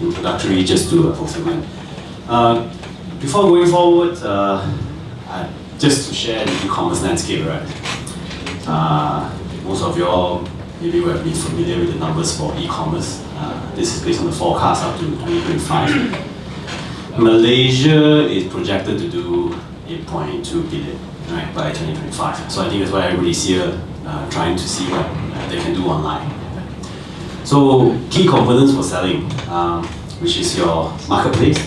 introductory just to fulfillment. Before going forward, just to share the e-commerce landscape, right? Most of you all maybe will be familiar with the numbers for e-commerce. This is based on the forecast up to 2025. Malaysia is projected to do 8.2 billion, right, by 2025. So I think that's why everybody's here trying to see what they can do online. So key components for selling, which is your marketplace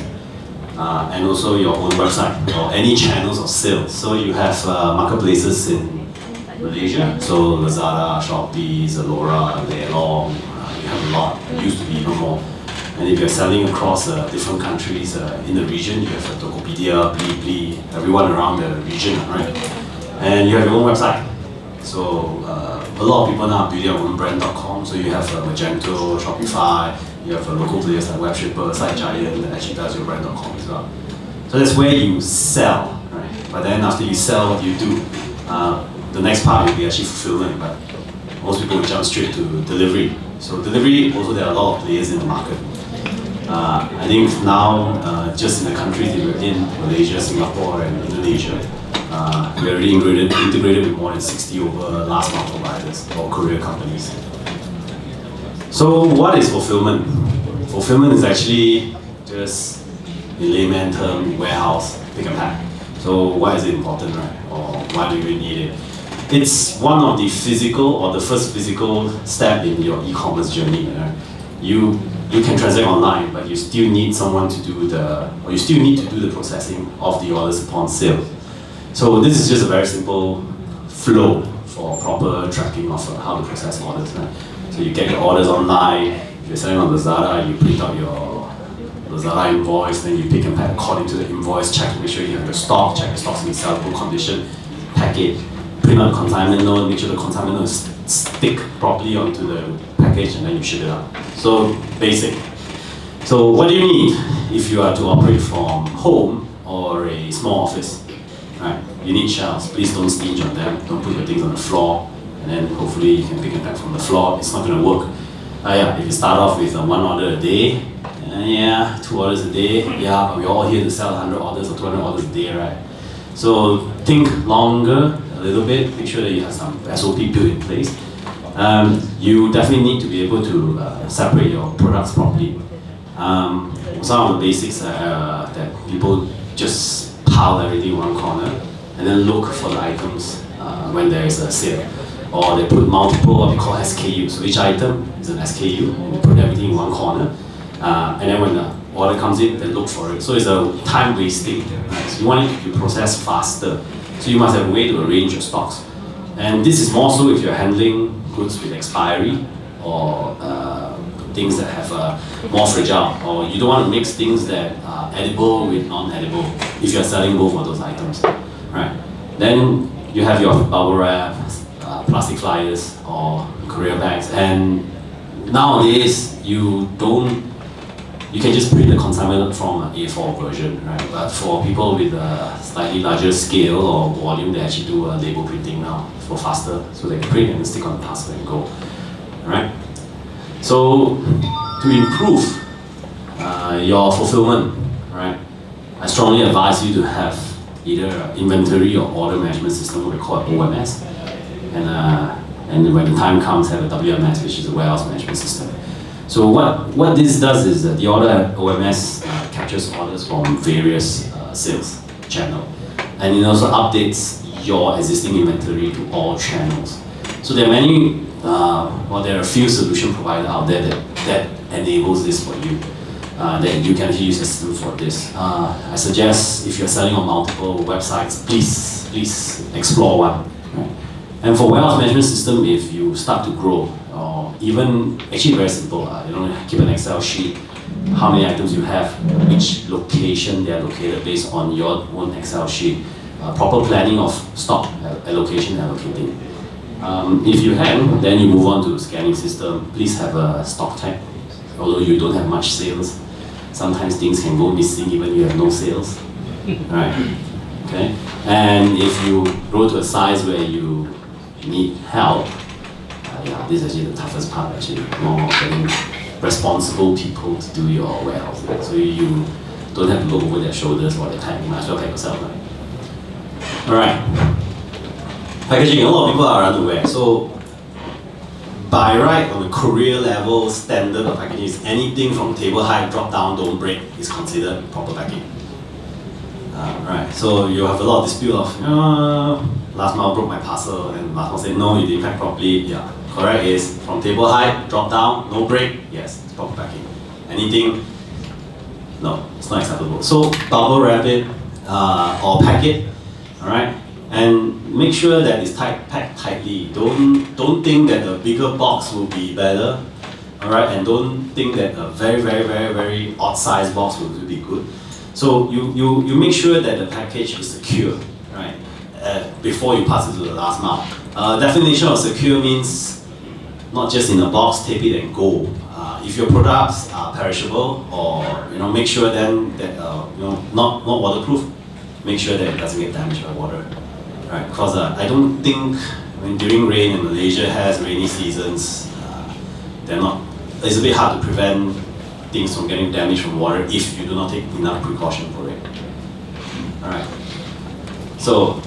and also your own website or any channels of sales. So you have marketplaces in Malaysia, so Lazada, Shopee, Zalora, Lelong, you have a lot. It used to be even more. And if you're selling across different countries in the region, you have Tokopedia, Blibli, everyone around the region, right? And you have your own website. So a lot of people now build their own brand.com. So you have Magento, Shopify, you have local players like Webshipper, SiteGiant that actually does your brand.com as well. So that's where you sell, right? But then after you sell, what do you do? The next part will be actually fulfillment, but most people will jump straight to delivery. So delivery, also there are a lot of players in the market. I think now, just in the countries that we're in, Malaysia, Singapore, and Indonesia, we're already integrated with more than 60 over last mile providers or courier companies. So what is fulfillment? Fulfillment is actually just, in layman term, warehouse, pick and pack. So why is it important, right? Or why do you need it? It's one of the physical or the first physical step in your e-commerce journey. Right? You can transact online, but you still need someone to do you still need to do the processing of the orders upon sale. So this is just a very simple flow for proper tracking of how to process orders. Right? So you get your orders online. If you're selling on Lazada, you print out your Lazada invoice, then you pick and pack according to the invoice, check to make sure you have your stock, check your stock's in sellable condition, pack it, print out the consignment note, make sure the consignment note stick properly onto the package, and then you ship it out. So basic. So what do you need if you are to operate from home or a small office? Right? You need shelves. Please don't stinge on them. Don't put your things on the floor, and then hopefully you can pick and pack from the floor. It's not going to work. If you start off with 1 order a day, 2 orders a day, but we're all here to sell 100 orders or 200 orders a day, right? So think longer a little bit, make sure that you have some SOP built in place. You definitely need to be able to separate your products properly. Some of the basics that people just pile everything in one corner and then look for the items when there is a sale. Or they put multiple what we call SKU. So each item is an SKU, and you put everything in one corner. And then when the order comes in, they look for it. So it's a time wasting. Right? So you want it to be processed faster. So you must have a way to arrange your stocks. And this is more so if you're handling goods with expiry or things that have more fragile, or you don't want to mix things that are edible with non-edible if you're selling both of those items, right? Then you have your bubble wrap, plastic flyers, or courier bags, and nowadays you can just print the consignment from an A4 version, right? But for people with a slightly larger scale or volume, they actually do label printing now for faster, so they can print and stick on the parcel and go, right? So to improve your fulfillment, right? I strongly advise you to have either inventory or order management system, what we call OMS, and when the time comes, have a WMS, which is a warehouse management system. So what this does is that the order OMS captures orders from various sales channel, and it also updates your existing inventory to all channels. So there are many, there are a few solution providers out there that enables this for you. That you can actually use a system for this. I suggest if you're selling on multiple websites, please explore one. Right? And for warehouse management system, if you start to grow, or even actually very simple, keep an Excel sheet, how many items you have, which location they are located based on your own Excel sheet, proper planning of stock allocation, allocating. If you have, then you move on to scanning system. Please have a stock tag, although you don't have much sales. Sometimes things can go missing even you have no sales, right? Okay, and if you grow to a size where you need help, this is actually the toughest part. Actually, more getting responsible people to do your warehouse, so you don't have to look over their shoulders while they're typing. You might as well pack yourself, right? All right. Packaging. A lot of people are unaware. So by right, on the courier level, standard of packaging is anything from table height, drop down, don't break is considered proper packing. Right, so you have a lot of dispute of, last mile broke my parcel, and last mile said, no, you didn't pack properly. Yeah, correct is from table height, drop down, no break, yes, it's proper packing. Anything, no, it's not acceptable. So bubble wrap it or pack it, all right? And make sure that it's packed tightly. Don't think that a bigger box will be better, all right? And don't think that a very odd size box will be good. So you make sure that the package is secure, right? Before you pass it to the last mile. Definition of secure means not just in a box, tape it and go. If your products are perishable, or make sure then that not waterproof, make sure that it doesn't get damaged by water. Right, because I don't think during rain, and Malaysia has rainy seasons, it's a bit hard to prevent things from getting damaged from water if you do not take enough precaution for it. Alright. So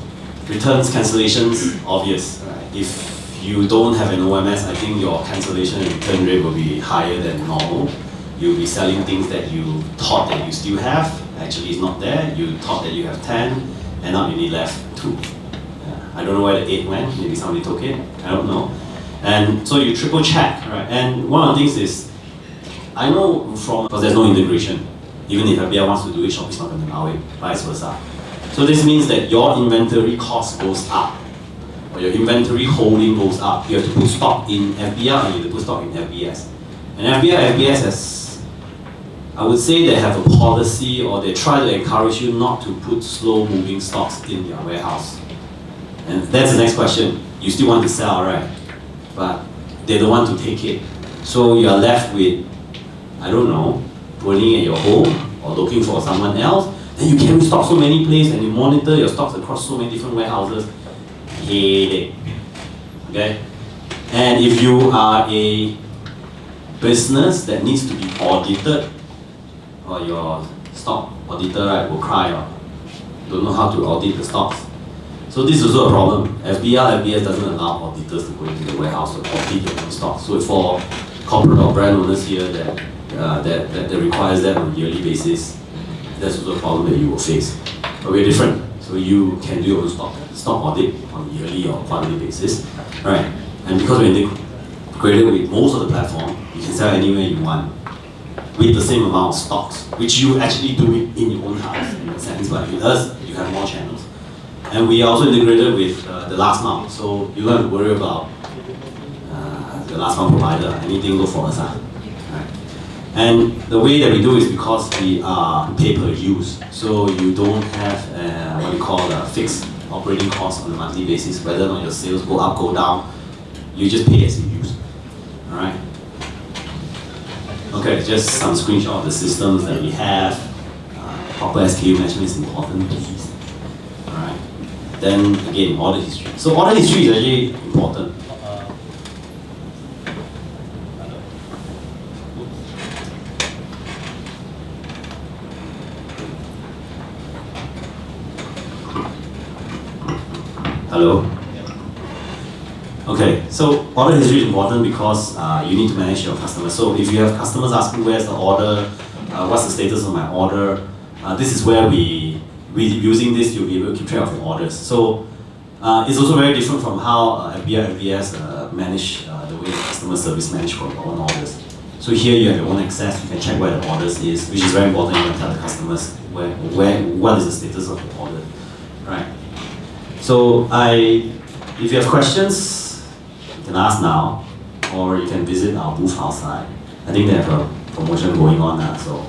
returns, cancellations, obvious. Right? If you don't have an OMS, I think your cancellation and return rate will be higher than normal. You'll be selling things that you thought that you still have, actually it's not there. You thought that you have 10, and now you need left 2. I don't know where the 8 went, maybe somebody took it, I don't know. And so you triple check, right? And one of the things is, I know because there's no integration. Even if Alyaa wants to do it, Shopee's not going to allow it, vice versa. So this means that your inventory cost goes up, or your inventory holding goes up. You have to put stock in FBR, and you have to put stock in FBS. And FBS has, I would say they have a policy, or they try to encourage you not to put slow moving stocks in your warehouse. And that's the next question. You still want to sell, right? But they don't want to take it. So you're left with, I don't know, putting at your home or looking for someone else. Then you carry stock so many places and you monitor your stocks across so many different warehouses. Headache. Okay? And if you are a business that needs to be audited, or your stock auditor, right, will cry or don't know how to audit the stocks. So this is also a problem. FBS doesn't allow auditors to go into the warehouse to audit your own stock. So for corporate or brand owners here that requires that on a yearly basis, that's also a problem that you will face. But we're different. So you can do your own stock audit on a yearly or quarterly basis, right? And because we're integrated with most of the platform, you can sell anywhere you want with the same amount of stocks, which you actually do it in your own house in a sense, but with us, you have more channels. And we are also integrated with the last mile, so you don't have to worry about the last mile provider. Anything go for us. Right? And the way that we do is because we are pay per use, so you don't have what we call a fixed operating cost on a monthly basis, whether or not your sales go up, go down, you just pay as you use. All right. Okay, just some screenshot of the systems that we have. Proper SKU management is important, please. Alright. Then again, order history. So order history is actually important. Hello? Okay. Okay, so order history is important because you need to manage your customers. So if you have customers asking where's the order, what's the status of my order, this is where we using this you'll be able to keep track of your orders. So it's also very different from how FBR and FBS manage the way customer service manage for your own orders. So here you have your own access, you can check where the orders is, which is very important. You can tell the customers what is the status of the order, right? So if you have questions, you can ask now, or you can visit our booth outside. I think they have a promotion going on now, so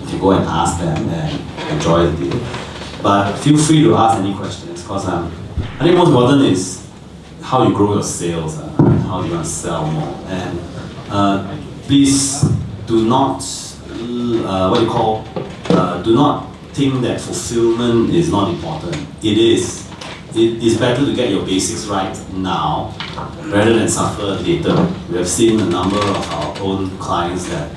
you can go and ask them and enjoy the deal. But feel free to ask any questions, because I think most important is how you grow your sales, how you want to sell more. And please do not, do not think that fulfillment is not important. It is. It is better to get your basics right now rather than suffer later. We have seen a number of our own clients that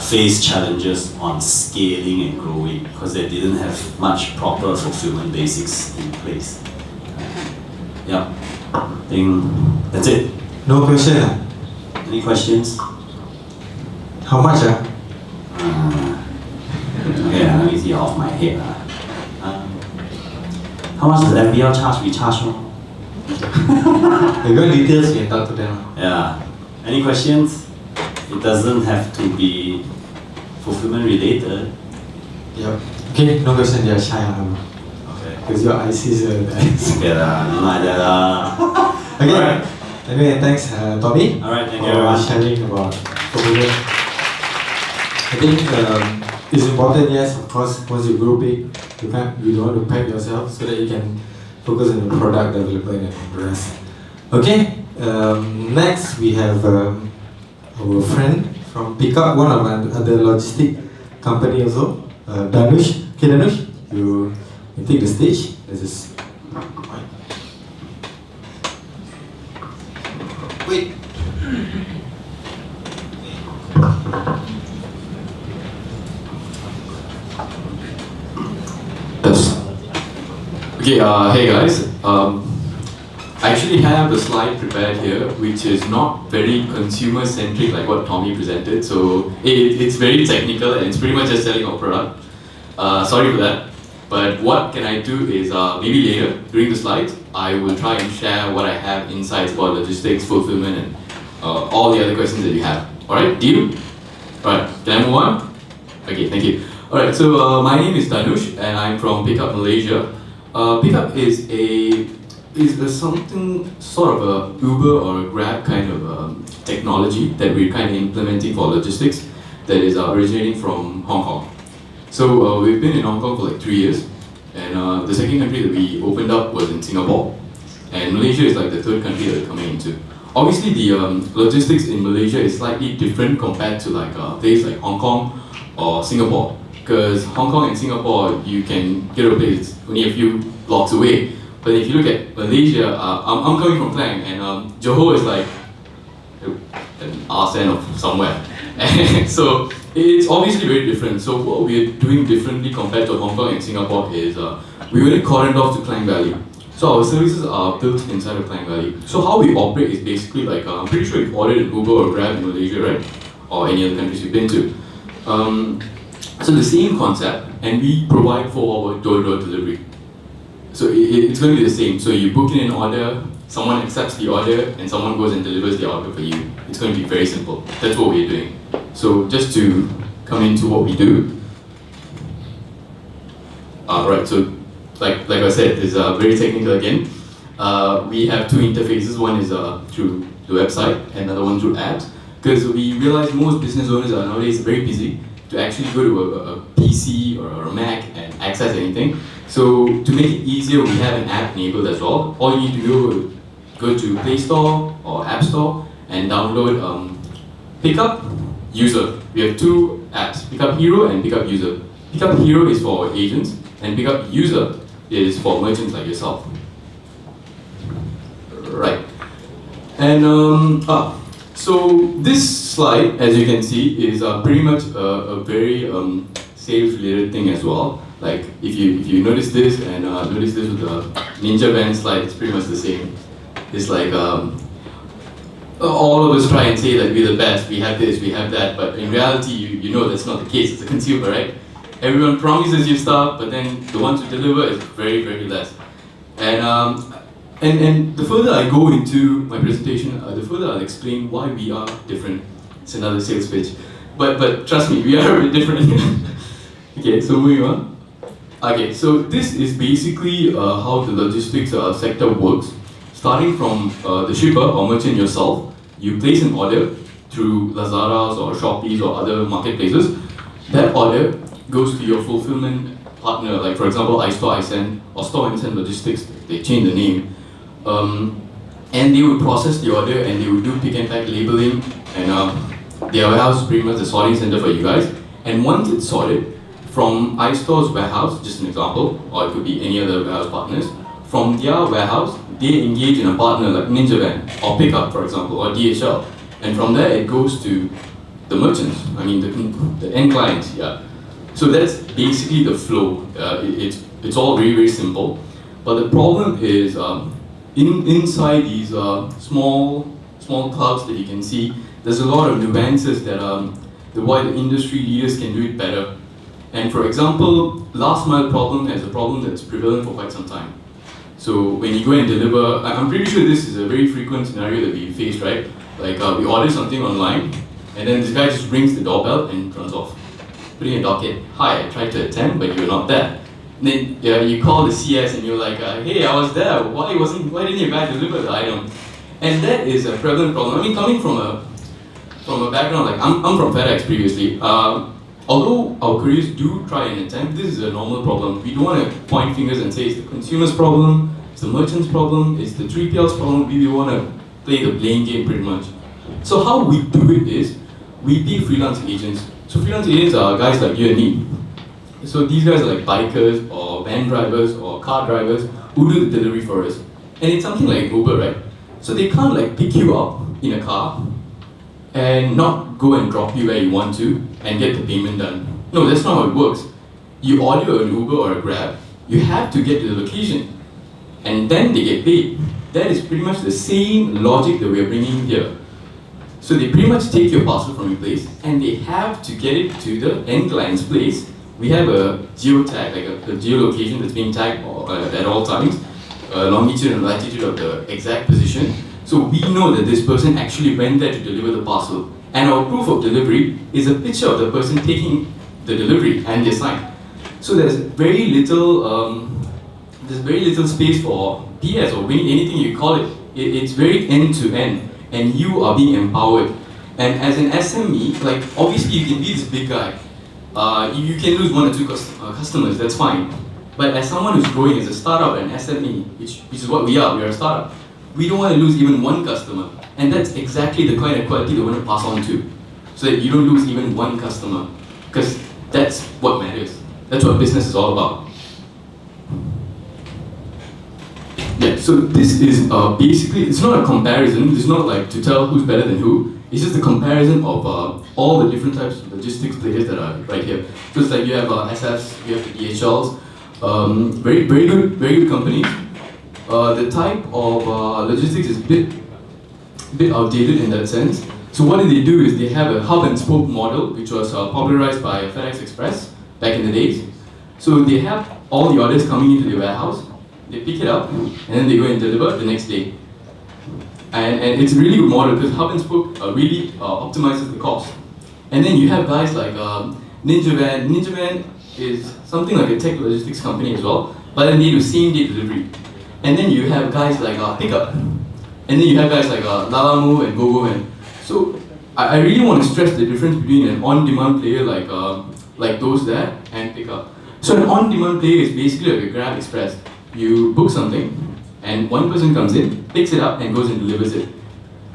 face challenges on scaling and growing because they didn't have much proper fulfillment basics in place. Yeah, I think that's it. No question. Any questions? How much? Okay, let me see off my head. How much does FBL charge? We charge more. You got details, you can talk to them. Yeah. Any questions? It doesn't have to be fulfillment related. Yep. Okay, no question, they are shy. Okay. Because your ICs are nice. Okay, not like that. Okay. Alright. Anyway, thanks, Tommy. Alright, thank you for very much. sharing about fulfillment. I think it's important, yes, of course, once you grow big, you don't want to pack yourself so that you can focus on the product development and the rest. Okay, next we have our friend from Pickup, one of our other logistic company also, Dhanush. Okay, Dhanush, you take the stage. This is wait. Okay, hey guys. I actually have a slide prepared here which is not very consumer centric like what Tommy presented. So it's very technical and it's pretty much just selling our product. Sorry for that. But what can I do is maybe later during the slides I will try and share what I have insights about logistics, fulfillment and all the other questions that you have. Alright, deal? Alright, can I move on? Okay, thank you. Alright, so my name is Dhanush and I'm from Pickup Malaysia. Pickup is something sort of a Uber or a Grab kind of technology that we're kind of implementing for logistics that is originating from Hong Kong. So we've been in Hong Kong for like 3 years, and the second country that we opened up was in Singapore, and Malaysia is like the third country that we're coming into. Obviously, the logistics in Malaysia is slightly different compared to like a place like Hong Kong or Singapore. Because Hong Kong and Singapore, you can get a place only a few blocks away. But if you look at Malaysia, I'm coming from Klang, and Johor is like an arse end of somewhere. So it's obviously very different. So what we're doing differently compared to Hong Kong and Singapore is we really cordoned off to Klang Valley. So our services are built inside of Klang Valley. So how we operate is basically like, I'm pretty sure you've ordered an Uber or Grab in Malaysia, right? Or any other countries you've been to. So the same concept, and we provide 4-hour door-to-door delivery. So it's going to be the same. So you book in an order, someone accepts the order, and someone goes and delivers the order for you. It's going to be very simple. That's what we're doing. So just to come into what we do. Right, so like I said, it's very technical again. We have two interfaces. One is through the website, and another one through apps. Because we realize most business owners are nowadays very busy to actually go to a PC or a Mac and access anything. So to make it easier, we have an app enabled as well. All you need to do is go to Play Store or App Store and download Pickup User. We have two apps, Pickup Hero and Pickup User. Pickup Hero is for agents and Pickup User is for merchants like yourself. Right. And so this slide, as you can see, is pretty much a very sales-related thing as well. Like if you notice this and notice this with the Ninja Van slide, it's pretty much the same. it's like all of us try and say that we're the best, we have this, we have that, but in reality, you know that's not the case as a consumer, right? Everyone promises you stuff, but then the ones who deliver is very, very less. And the further I go into my presentation, the further I'll explain why we are different. It's another sales pitch. But trust me, we are a bit different. Okay, so moving on. Okay, so this is basically how the logistics sector works. Starting from the shipper or merchant yourself, you place an order through Lazada's or Shopee's or other marketplaces. That order goes to your fulfillment partner, like for example iStore, iSend, or Store and Send Logistics. They change the name. And they would process the order and they would do pick and pack labeling, and their warehouse is pretty much the sorting center for you guys. And once it's sorted, from iStore's warehouse, just an example, or it could be any other warehouse partners, from their warehouse, they engage in a partner like Ninja Van or Pickup, for example, or DHL. And from there, it goes to the merchants, I mean the end clients, yeah. So that's basically the flow. It's all very, very simple. But the problem is, inside these small clouds that you can see, there's a lot of nuances that why the industry leaders can do it better. And for example, last mile problem is a problem that's prevalent for quite some time. So when you go and deliver, I'm pretty sure this is a very frequent scenario that we face, right? Like we order something online, and then this guy just rings the doorbell and runs off. Putting a docket, hi, I tried to attend, but you're not there. And then you call the CS and you're like, hey, I was there, why didn't your guy deliver the item? And that is a prevalent problem. I mean, coming from a background, like I'm from FedEx previously, although our couriers do try and attempt, this is a normal problem. We don't want to point fingers and say it's the consumer's problem, it's the merchant's problem, it's the 3PL's problem. We want to play the blame game pretty much. So how we do it is, we be freelance agents. So freelance agents are guys like you and me. So these guys are like bikers or van drivers or car drivers who do the delivery for us. And it's something like Uber, right? So they can't like pick you up in a car and not go and drop you where you want to and get the payment done. No, that's not how it works. You order an Uber or a Grab, you have to get to the location and then they get paid. That is pretty much the same logic that we're bringing here. So they pretty much take your parcel from your place and they have to get it to the end client's place. We have a geotag, like a geolocation that's being tagged at all times, longitude and latitude of the exact position. So we know that this person actually went there to deliver the parcel. And our proof of delivery is a picture of the person taking the delivery and their sign. So there's very little space for PS or anything you call it. It's very end to end, and you are being empowered. And as an SME, like obviously you can be this big guy. You can lose 1 or 2 customers, that's fine. But as someone who's growing as a startup and SME, which is what we are a startup, we don't want to lose even 1 customer. And that's exactly the kind of quality that we want to pass on to. So that you don't lose even 1 customer. Because that's what matters. That's what business is all about. Yeah, so this is basically, it's not a comparison, it's not like to tell who's better than who. It's just a comparison of all the different types of logistics players that are right here. So it's like you have SFs, you have the DHLs, very good companies. The type of logistics is a bit outdated in that sense. So what they do is they have a hub and spoke model, which was popularized by FedEx Express back in the days. So they have all the orders coming into the warehouse, they pick it up, and then they go and deliver the next day. And it's a really good model because hub and spoke really optimizes the cost. And then you have guys like Ninja Van. Ninja Van is something like a tech logistics company as well, but then they do same-day delivery. And then you have guys like Pickup. And then you have guys like Lalamu and GoGo. And so I really want to stress the difference between an on-demand player like those there and Pickup. So an on-demand player is basically like a Grab Express. You book something, and one person comes in, picks it up, and goes and delivers it.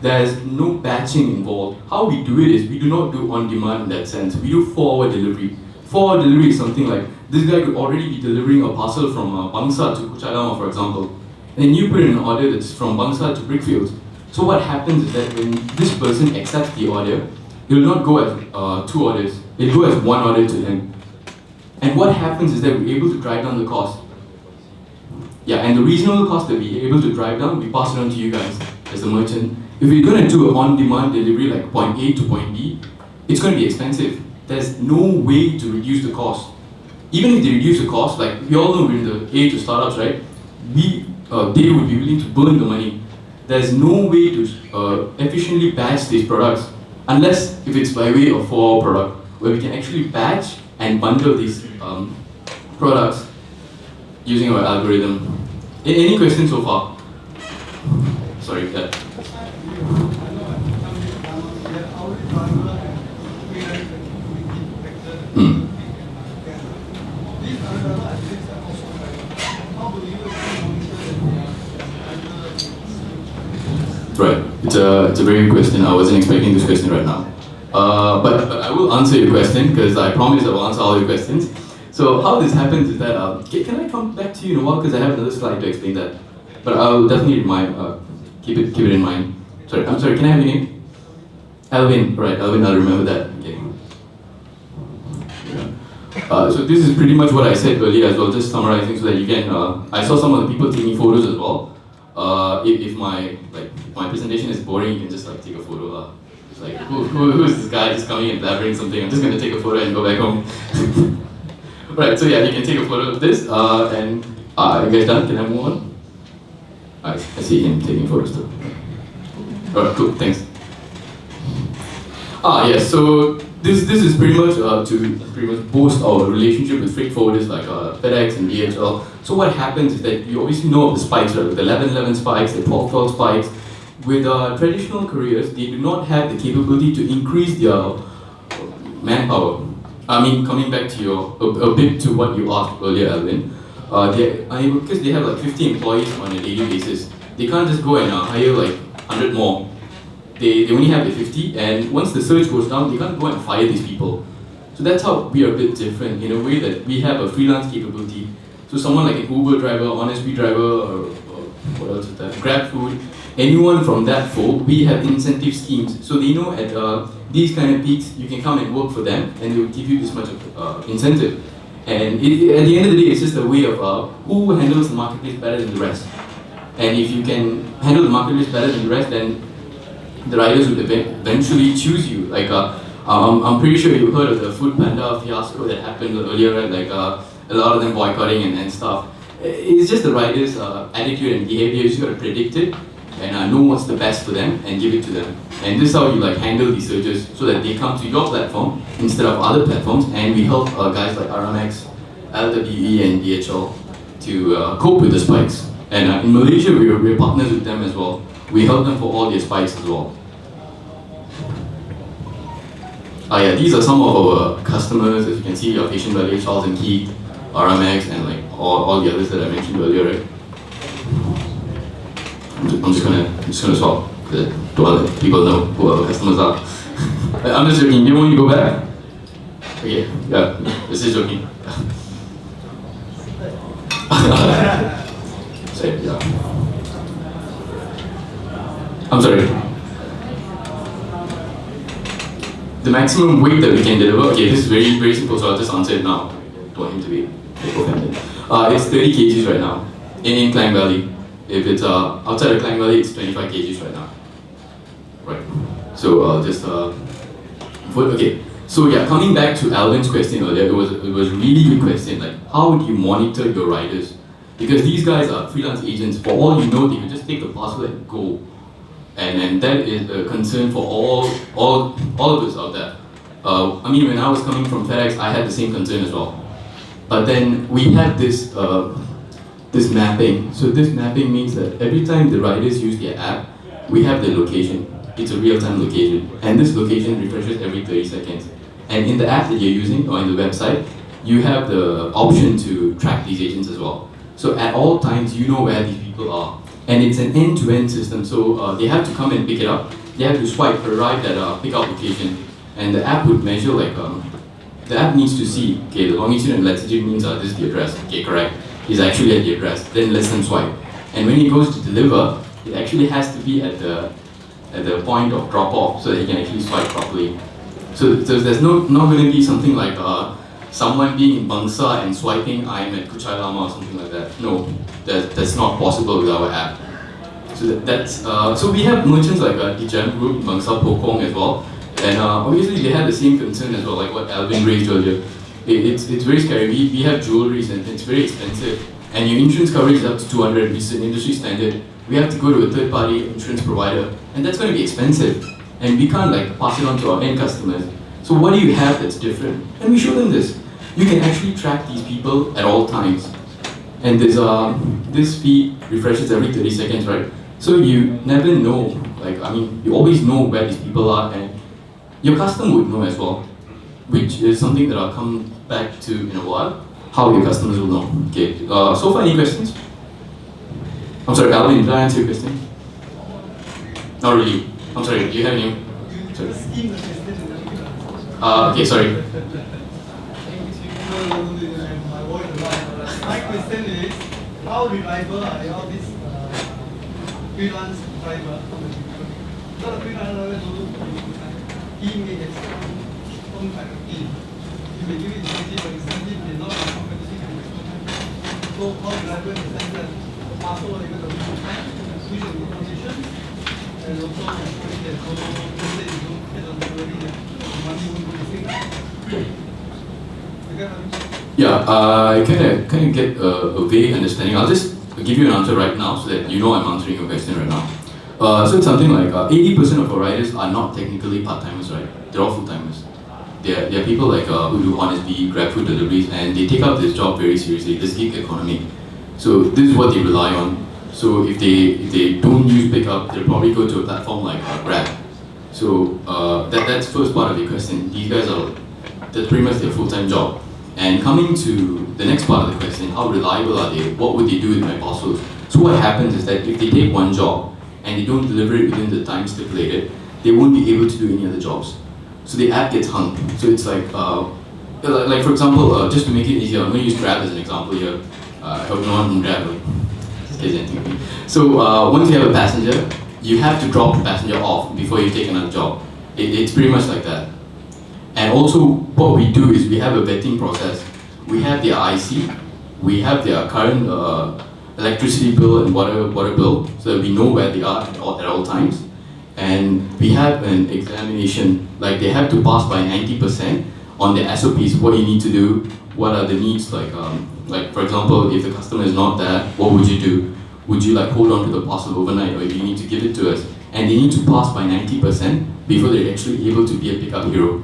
There's no batching involved. How we do it is we do not do on-demand in that sense. We do forward delivery. Forward delivery is something like, this guy could already be delivering a parcel from Bangsar to Kuchadama, for example. And then you put in an order that's from Bangsar to Brickfields. So what happens is that when this person accepts the order, it will not go as 2 orders. It will go as 1 order to him. And what happens is that we're able to drive down the cost. Yeah, and the reasonable cost that we're able to drive down, we pass it on to you guys as the merchant. If we're going to do an on-demand delivery like point A to point B, it's going to be expensive. There's no way to reduce the cost. Even if they reduce the cost, like we all know we're in the age of startups, right? They would be willing to burn the money. There's no way to efficiently batch these products, unless if it's by way of 4-hour product, where we can actually batch and bundle these products using our algorithm. Any questions so far? Sorry, that. Right, it's a very good question. I wasn't expecting this question right now. But I will answer your question, because I promise I will answer all your questions. So how this happens is that, can I come back to you in a while, because I have another slide to explain that. But I'll definitely keep it in mind. Sorry, I'm sorry, can I have your name? Alvin, right, Alvin, I'll remember that. Okay. So this is pretty much what I said earlier as well, just summarizing so that you can, I saw some of the people taking photos as well. If my presentation is boring, you can just take a photo. It's like, who is this guy just coming and blabbering something? I'm just going to take a photo and go back home. Right, so yeah, you can take a photo of this, and you guys done? Can I move on? I see him taking photos too. Alright, cool, thanks. Yes, so this is pretty much to boost our relationship with freight forwarders like FedEx and DHL. So what happens is that you obviously know of the spikes, right? With the 11/11 spikes, the 12/12 spikes. With traditional couriers, they do not have the capability to increase their manpower. I mean, coming back to a bit to what you asked earlier, Alvin, they're unable, because they have like 50 employees on a daily basis. They can't just go and hire like 100 more. They only have the 50, and once the surge goes down, they can't go and fire these people. So that's how we are a bit different, in a way that we have a freelance capability. So someone like an Uber driver, Honestbee driver, or what else is that, Grab Food, anyone from that fold, we have incentive schemes. So they know at these kind of peaks, you can come and work for them, and they will give you this much of incentive. And at the end of the day, it's just a way of who handles the marketplace better than the rest. And if you can handle the marketplace better than the rest, then the riders would eventually choose you. Like, I'm pretty sure you heard of the Food Panda fiasco that happened earlier, right? Like, a lot of them boycotting and stuff. It's just the riders' attitude and behavior. You just got to predict it and know what's the best for them and give it to them. And this is how you handle these surges, so that they come to your platform instead of other platforms. And we help guys like RMX, LWE, and DHL to cope with the spikes. And in Malaysia, we're partners with them as well. We help them for all their spikes as well. Yeah, these are some of our customers. As you can see, Patient Valley, Charles and Keith, RMX, and all the others that I mentioned earlier, right? I'm just gonna stop, because I don't want to let people know who our customers are. I'm just joking. Do you want me to go back? Okay, yeah, this is joking. Sorry, yeah. I'm sorry. The maximum weight that we can deliver, okay, this is very, very simple, so I'll just answer it now. I don't want him to be offended. It's 30 kgs right now, in Klang Valley. If it's outside of Klang Valley, it's 25 kgs right now. Right. So okay. So yeah, coming back to Alvin's question earlier, it was a really good question. Like, how would you monitor your riders? Because these guys are freelance agents. For all you know, they can just take the parcel and go. And that is a concern for all of us out there. I mean, when I was coming from FedEx, I had the same concern as well. But then we have this this mapping. So this mapping means that every time the riders use their app, we have the location. It's a real-time location. And this location refreshes every 30 seconds. And in the app that you're using, or in the website, you have the option to track these agents as well. So at all times, you know where these people are. And it's an end-to-end system, so they have to come and pick it up. They have to swipe, arrive at a pickup location. And the app would measure, the app needs to see, okay, the longitude and latitude means this is the address. Okay, correct. He's actually at the address. Then lets them swipe. And when he goes to deliver, it actually has to be at the point of drop-off, so that he can actually swipe properly. So there's not going to be something like someone being in Bangsa and swiping, I'm at Kuchai Lama or something like that. No, that's not possible with our app. So we have merchants like Dijan Group, Bangsal Pokong as well, and obviously they have the same concern as well, like what Alvin raised earlier. It's very scary. We have jewelries and it's very expensive, and your insurance coverage is up to 200, which is an industry standard. We have to go to a third-party insurance provider, and that's going to be expensive, and we can't like pass it on to our end customers. So what do you have that's different? And we show them this. You can actually track these people at all times, and this feed refreshes every 30 seconds, right? So you never know, you always know where these people are, and your customer would know as well, which is something that I'll come back to in a while, how your customers will know. Okay, so far any questions? I'm sorry, Alvin, did I answer your question? Not really. I'm sorry, do you have any? Sorry. Okay, sorry. My question is, how reliable are all these freelance drivers? Not a freelance driver he may have some kind of team. He may give it incentive, but incentive may not be competitive. So how reliable is that parcel able to switch the information, and also ensuring that so let's say you don't get on delivery, the money won't go missing. Yeah, I kind of get a vague understanding. I'll just give you an answer right now so that you know I'm answering your question right now. So it's something like 80% of our riders are not technically part-timers, right? They're all full-timers. There are people like who do honest bee, grab food deliveries, and they take up this job very seriously, this gig economy. So this is what they rely on. So if they don't use pickup, they'll probably go to a platform like Grab. So that's first part of your question. These guys that's pretty much their full-time job. And coming to the next part of the question, how reliable are they? What would they do with my parcels? So what happens is that if they take one job and they don't deliver it within the time stipulated, they won't be able to do any other jobs. So the app gets hung. So it's like for example, just to make it easier, I'm going to use Grab as an example here. I hope no one from Grab says anything. So once you have a passenger, you have to drop the passenger off before you take another job. It's pretty much like that. And also, what we do is we have a vetting process. We have their IC, we have their current electricity bill and water bill, so that we know where they are at all times. And we have an examination, like they have to pass by 90% on their SOPs, what you need to do, what are the needs, like for example, if the customer is not there, what would you do? Would you hold on to the parcel overnight, or do you need to give it to us? And they need to pass by 90% before they're actually able to be a pickup hero.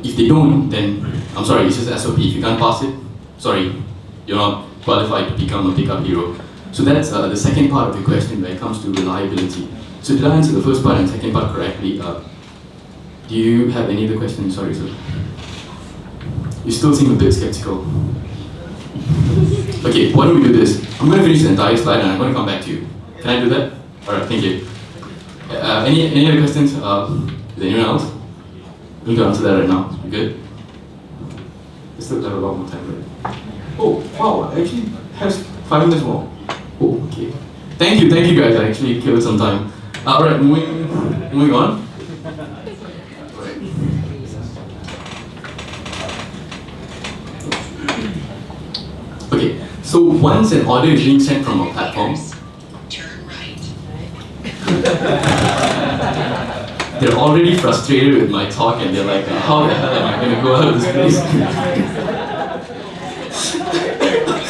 If they don't, then, I'm sorry, it's just SOP. If you can't pass it, sorry, you're not qualified to become a pickup hero. So that's the second part of the question when it comes to reliability. So did I answer the first part and second part correctly? Do you have any other questions? Sorry, sir. You still seem a bit skeptical. Okay, why don't we do this? I'm going to finish the entire slide and I'm going to come back to you. Can I do that? Alright, thank you. Any other questions? Is there anyone else? We need to answer that right now. You good? We still have a lot more time, right? Oh, wow, I actually have 5 minutes more. Oh, okay. Thank you guys. I actually killed some time. Alright, moving on. Okay, so once an order is being sent from a platform, turn right. They're already frustrated with my talk and they're like, how the hell am I going to go out of this place?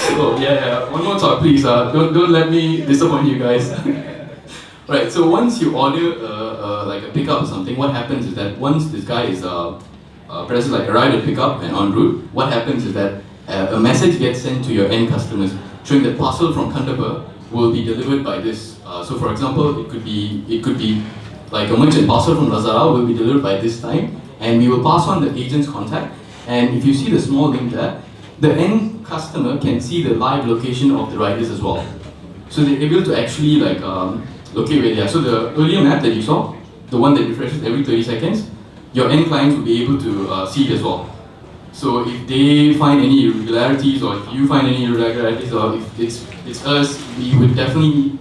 So yeah, one more talk please. Don't let me disappoint you guys. Right, so once you order like a pickup or something, what happens is that once this guy is arrived at pickup and en route, what happens is that a message gets sent to your end customers showing that parcel from Kandapur will be delivered by this. So for example, it could be like a merchant parcel from Lazada will be delivered by this time, and we will pass on the agent's contact. And if you see the small link there, the end customer can see the live location of the riders as well. So they're able to actually locate where they are. So the earlier map that you saw, the one that refreshes every 30 seconds, your end clients will be able to see it as well. So if they find any irregularities, or if you find any irregularities, or if it's us, we can definitely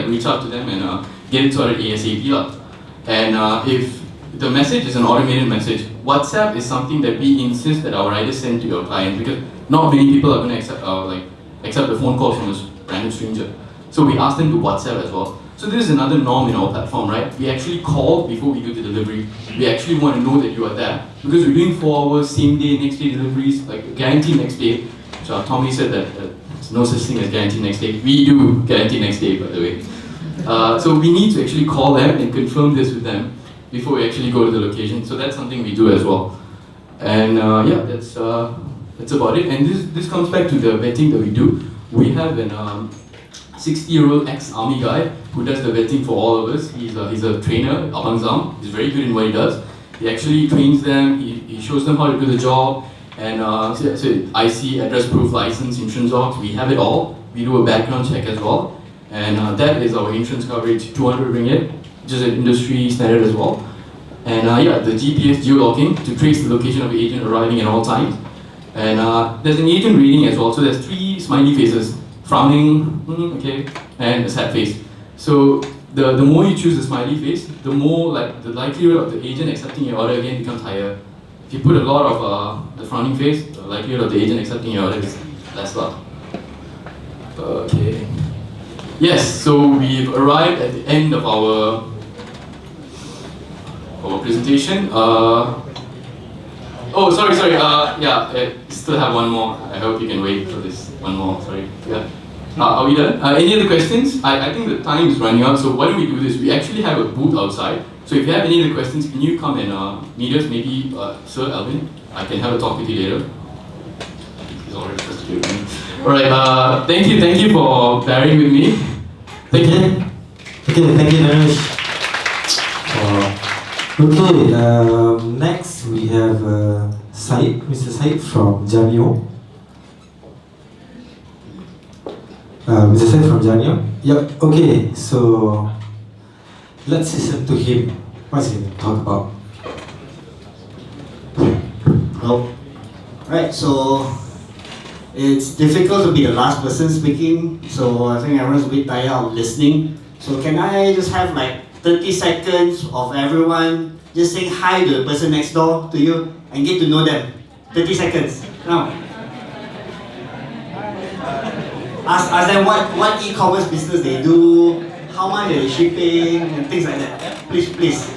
reach out to them and get it sorted ASAP. And if the message is an automated message, WhatsApp is something that we insist that our riders send to your client, because not many people are going to accept accept the phone calls from a random stranger. So we asked them to WhatsApp as well. So this is another norm in our platform, right? We actually call before we do the delivery. We actually want to know that you are there. Because we're doing 4 hours, same day, next day deliveries, like guaranteed next day. So Tommy said that there's no such thing as guaranteed next day. We do guarantee next day, by the way. So we need to actually call them and confirm this with them before we actually go to the location. So that's something we do as well. And yeah, that's about it. And this comes back to the vetting that we do. We have an 60-year-old ex-army guy who does the vetting for all of us. He's a trainer, Abang Zam. He's very good in what he does. He actually trains them, he shows them how to do the job, and so IC, address proof, license, insurance docs, we have it all. We do a background check as well. And that is our insurance coverage, 200 ringgit, which is an industry standard as well. And yeah, the GPS geologging to trace the location of the agent arriving at all times. And there's an agent rating as well, so there's 3 smiley faces. Frowning, okay, and a sad face. So the more you choose the smiley face, the more the likelihood of the agent accepting your order again becomes higher. If you put a lot of the frowning face, the likelihood of the agent accepting your order is less lot. Okay. Yes, so we've arrived at the end of our presentation. Oh, sorry. Yeah, I still have one more. I hope you can wait for this one more. Sorry. Yeah. Are we done? Any other questions? I think the time is running out. So why don't we do this? We actually have a booth outside. So if you have any other questions, can you come and meet us? Maybe Sir Alvin. I can have a talk with you later. He's already supposed to do it. All right. Thank you for bearing with me. Thank you. Okay, thank you, Dhanush. Okay, next we have Syed, Mr. Syed from Janio. Mr. Syed from Janio. Yep, okay, so let's listen to him. What's he going to talk about? Hello. Right, so it's difficult to be the last person speaking, so I think everyone's a bit tired of listening. So can I just have 30 seconds of everyone just saying hi to the person next door to you and get to know them? 30 seconds. Now. Ask them what e-commerce business they do, how much they're shipping, and things like that. Please.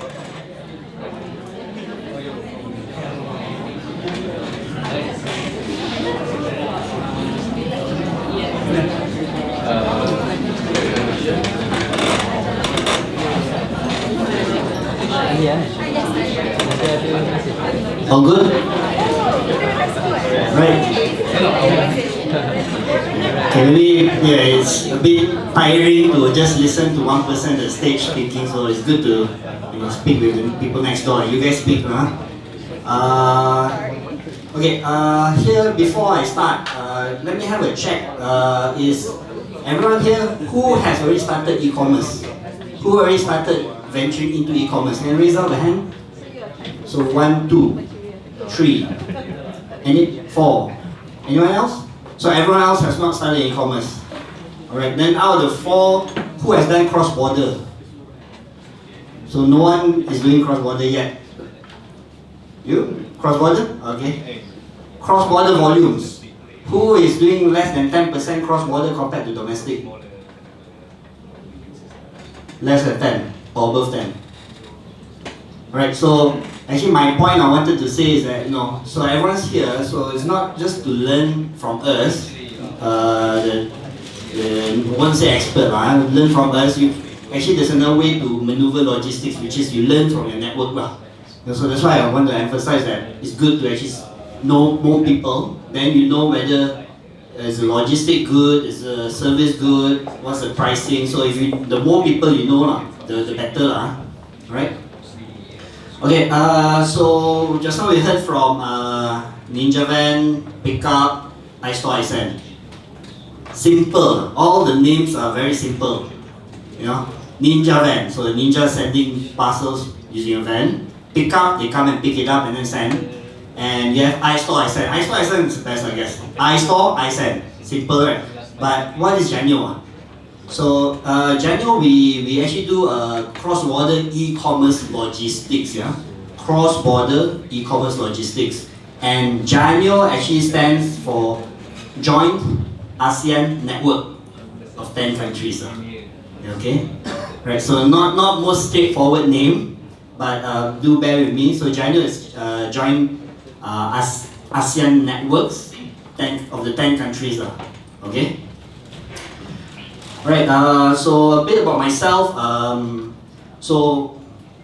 All good? Right. Okay, maybe it's a bit tiring to just listen to one person at the stage speaking, so it's good to speak with the people next door. You guys speak, huh? Okay, here before I start, let me have a check. Is everyone here who has already started e-commerce? Who already started venturing into e-commerce? Can you raise up the hand? So 1, 2, 3, 4. Anyone else? So everyone else has not started e-commerce. Alright, then out of the 4, who has done cross-border? So no one is doing cross-border yet. You? Cross-border? Okay. Cross-border volumes. Who is doing less than 10% cross-border compared to domestic? Less than 10 or above 10. Alright, so actually my point I wanted to say is that, so everyone's here, so it's not just to learn from us, I won't say expert, learn from us. Actually there's another way to maneuver logistics, which is you learn from your network. So that's why I want to emphasize that it's good to actually know more people, then you know whether is the logistic good, is the service good, what's the pricing. So if the more people you know, the better, right? Okay, so just now we heard from Ninja Van, Pickup, iStore, iSend. Simple, all the names are very simple. Ninja Van, so the ninja sending parcels using a van. Pickup, they come and pick it up and then send. And you have iStore, iSend. iStore, iSend is the best, I guess. iStore, iSend, simple, right? But what is Janio? So Janio, we actually do cross-border e-commerce logistics, cross-border e-commerce logistics. And Janio actually stands for Joint ASEAN network of 10 countries. Okay, right. So not most straightforward name, but do bear with me. So Janio has joined ASEAN networks, 10 of the 10 countries. Okay. Right. So a bit about myself. So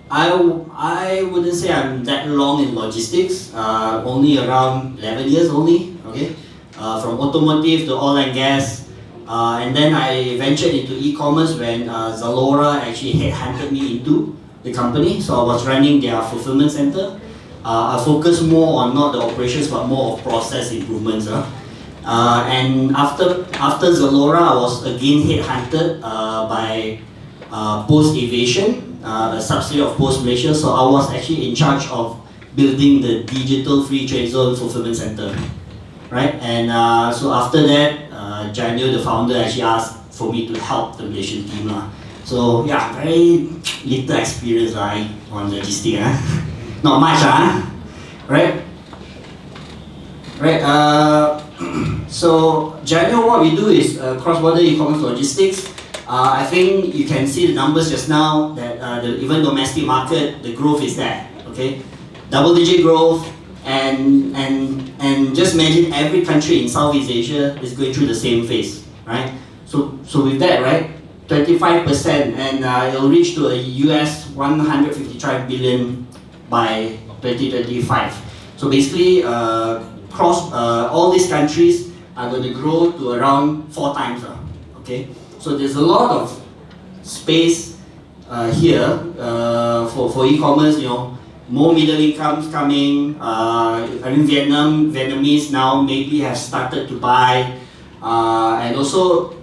I wouldn't say I'm that long in logistics. Only around 11 years only. Okay. From automotive to oil and gas. And then I ventured into e-commerce when Zalora actually headhunted me into the company. So I was running their fulfillment center. I focused more on not the operations but more of process improvements. And after Zalora, I was again headhunted by Post Aviation, a subsidiary of Post Malaysia. So I was actually in charge of building the digital free trade zone fulfillment center. Right? And so after that, Janio, the founder, actually asked for me to help the Malaysian team. So yeah, very little experience on logistics. Not much, right? Right. So Janio, what we do is cross-border e-commerce logistics. I think you can see the numbers just now that even domestic market, the growth is there. Okay, double-digit growth. And just imagine every country in Southeast Asia is going through the same phase, right? So with that, right, 25%, and it'll reach to a US 155 billion by 2025. So basically, all these countries are going to grow to around 4 times. Okay, so there's a lot of space here for e-commerce. You know. More middle incomes coming. I mean, Vietnamese now maybe have started to buy, and also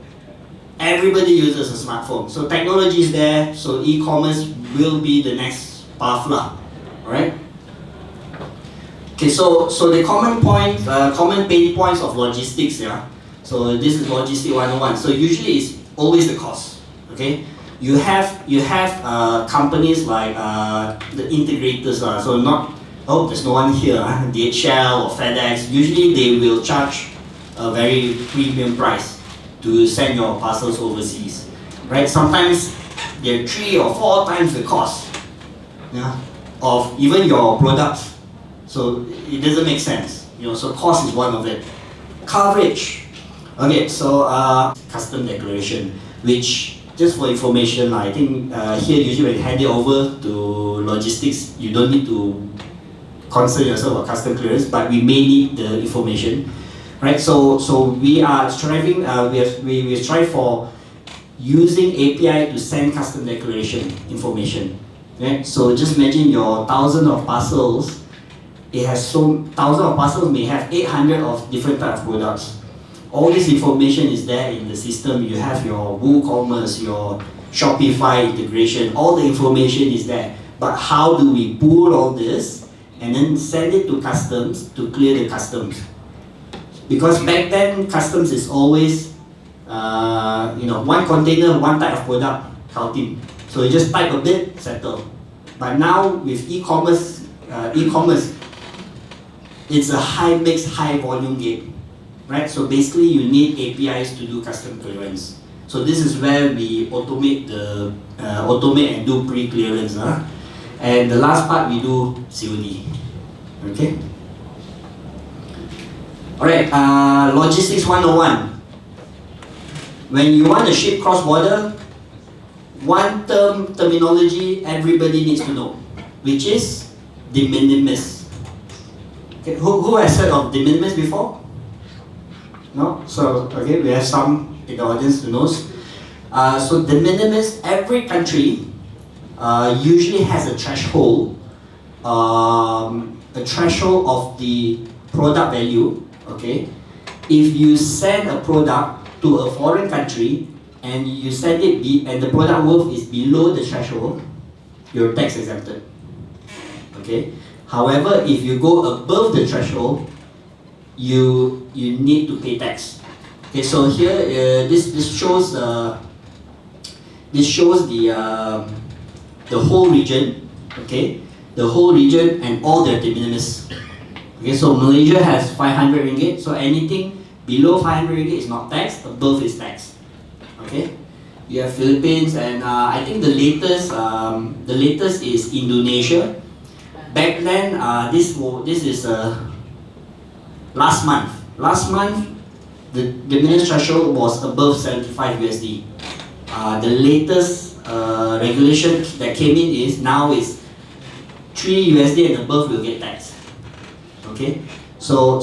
everybody uses a smartphone. So technology is there. So e-commerce will be the next path, all right? Okay, so the common pain points of logistics, yeah. So this is logistics 101. So usually it's always the cost, okay. You have companies like the integrators. So there's no one here. DHL or FedEx. Usually they will charge a very premium price to send your parcels overseas, right? Sometimes they're 3 or 4 times the cost, yeah, of even your products. So it doesn't make sense. So cost is one of it. Coverage. Okay, so custom declaration, which, just for information, I think here usually when you hand it over to logistics, you don't need to concern yourself about custom clearance, but we may need the information, right? So we are striving, we strive for using API to send custom declaration information, right? So just imagine your 1,000 of parcels. It has 1,000 of parcels may have 800 of different types of products. All this information is there in the system. You have your WooCommerce, your Shopify integration, all the information is there. But how do we pool all this and then send it to customs to clear the customs? Because back then, customs is always, one container, one type of product, counting. So you just type a bit, settle. But now with e-commerce, it's a high mix, high volume game. Right? So basically you need APIs to do custom clearance. So this is where we automate and do pre-clearance. And the last part we do COD. Okay? Alright, logistics 101. When you want to ship cross-border, one terminology everybody needs to know, which is de minimis. Okay, who has heard of de minimis before? No? So, okay, we have some in the audience who knows. So de minimis, every country usually has a threshold of the product value, okay? If you send a product to a foreign country and you send it and the product worth is below the threshold, you're tax exempted, okay? However, if you go above the threshold, you need to pay tax. Okay, so here this shows the whole region. Okay, the whole region and all their de minimis. Okay, so Malaysia has 500 ringgit. So anything Below 500 ringgit is not taxed, above is taxed. Okay? You have Philippines, and I think the latest is Indonesia. Back then, this is last month. Last month, the minimum threshold was above 75 USD. The latest regulation that came in is now is 3 USD and above will get taxed. Okay, so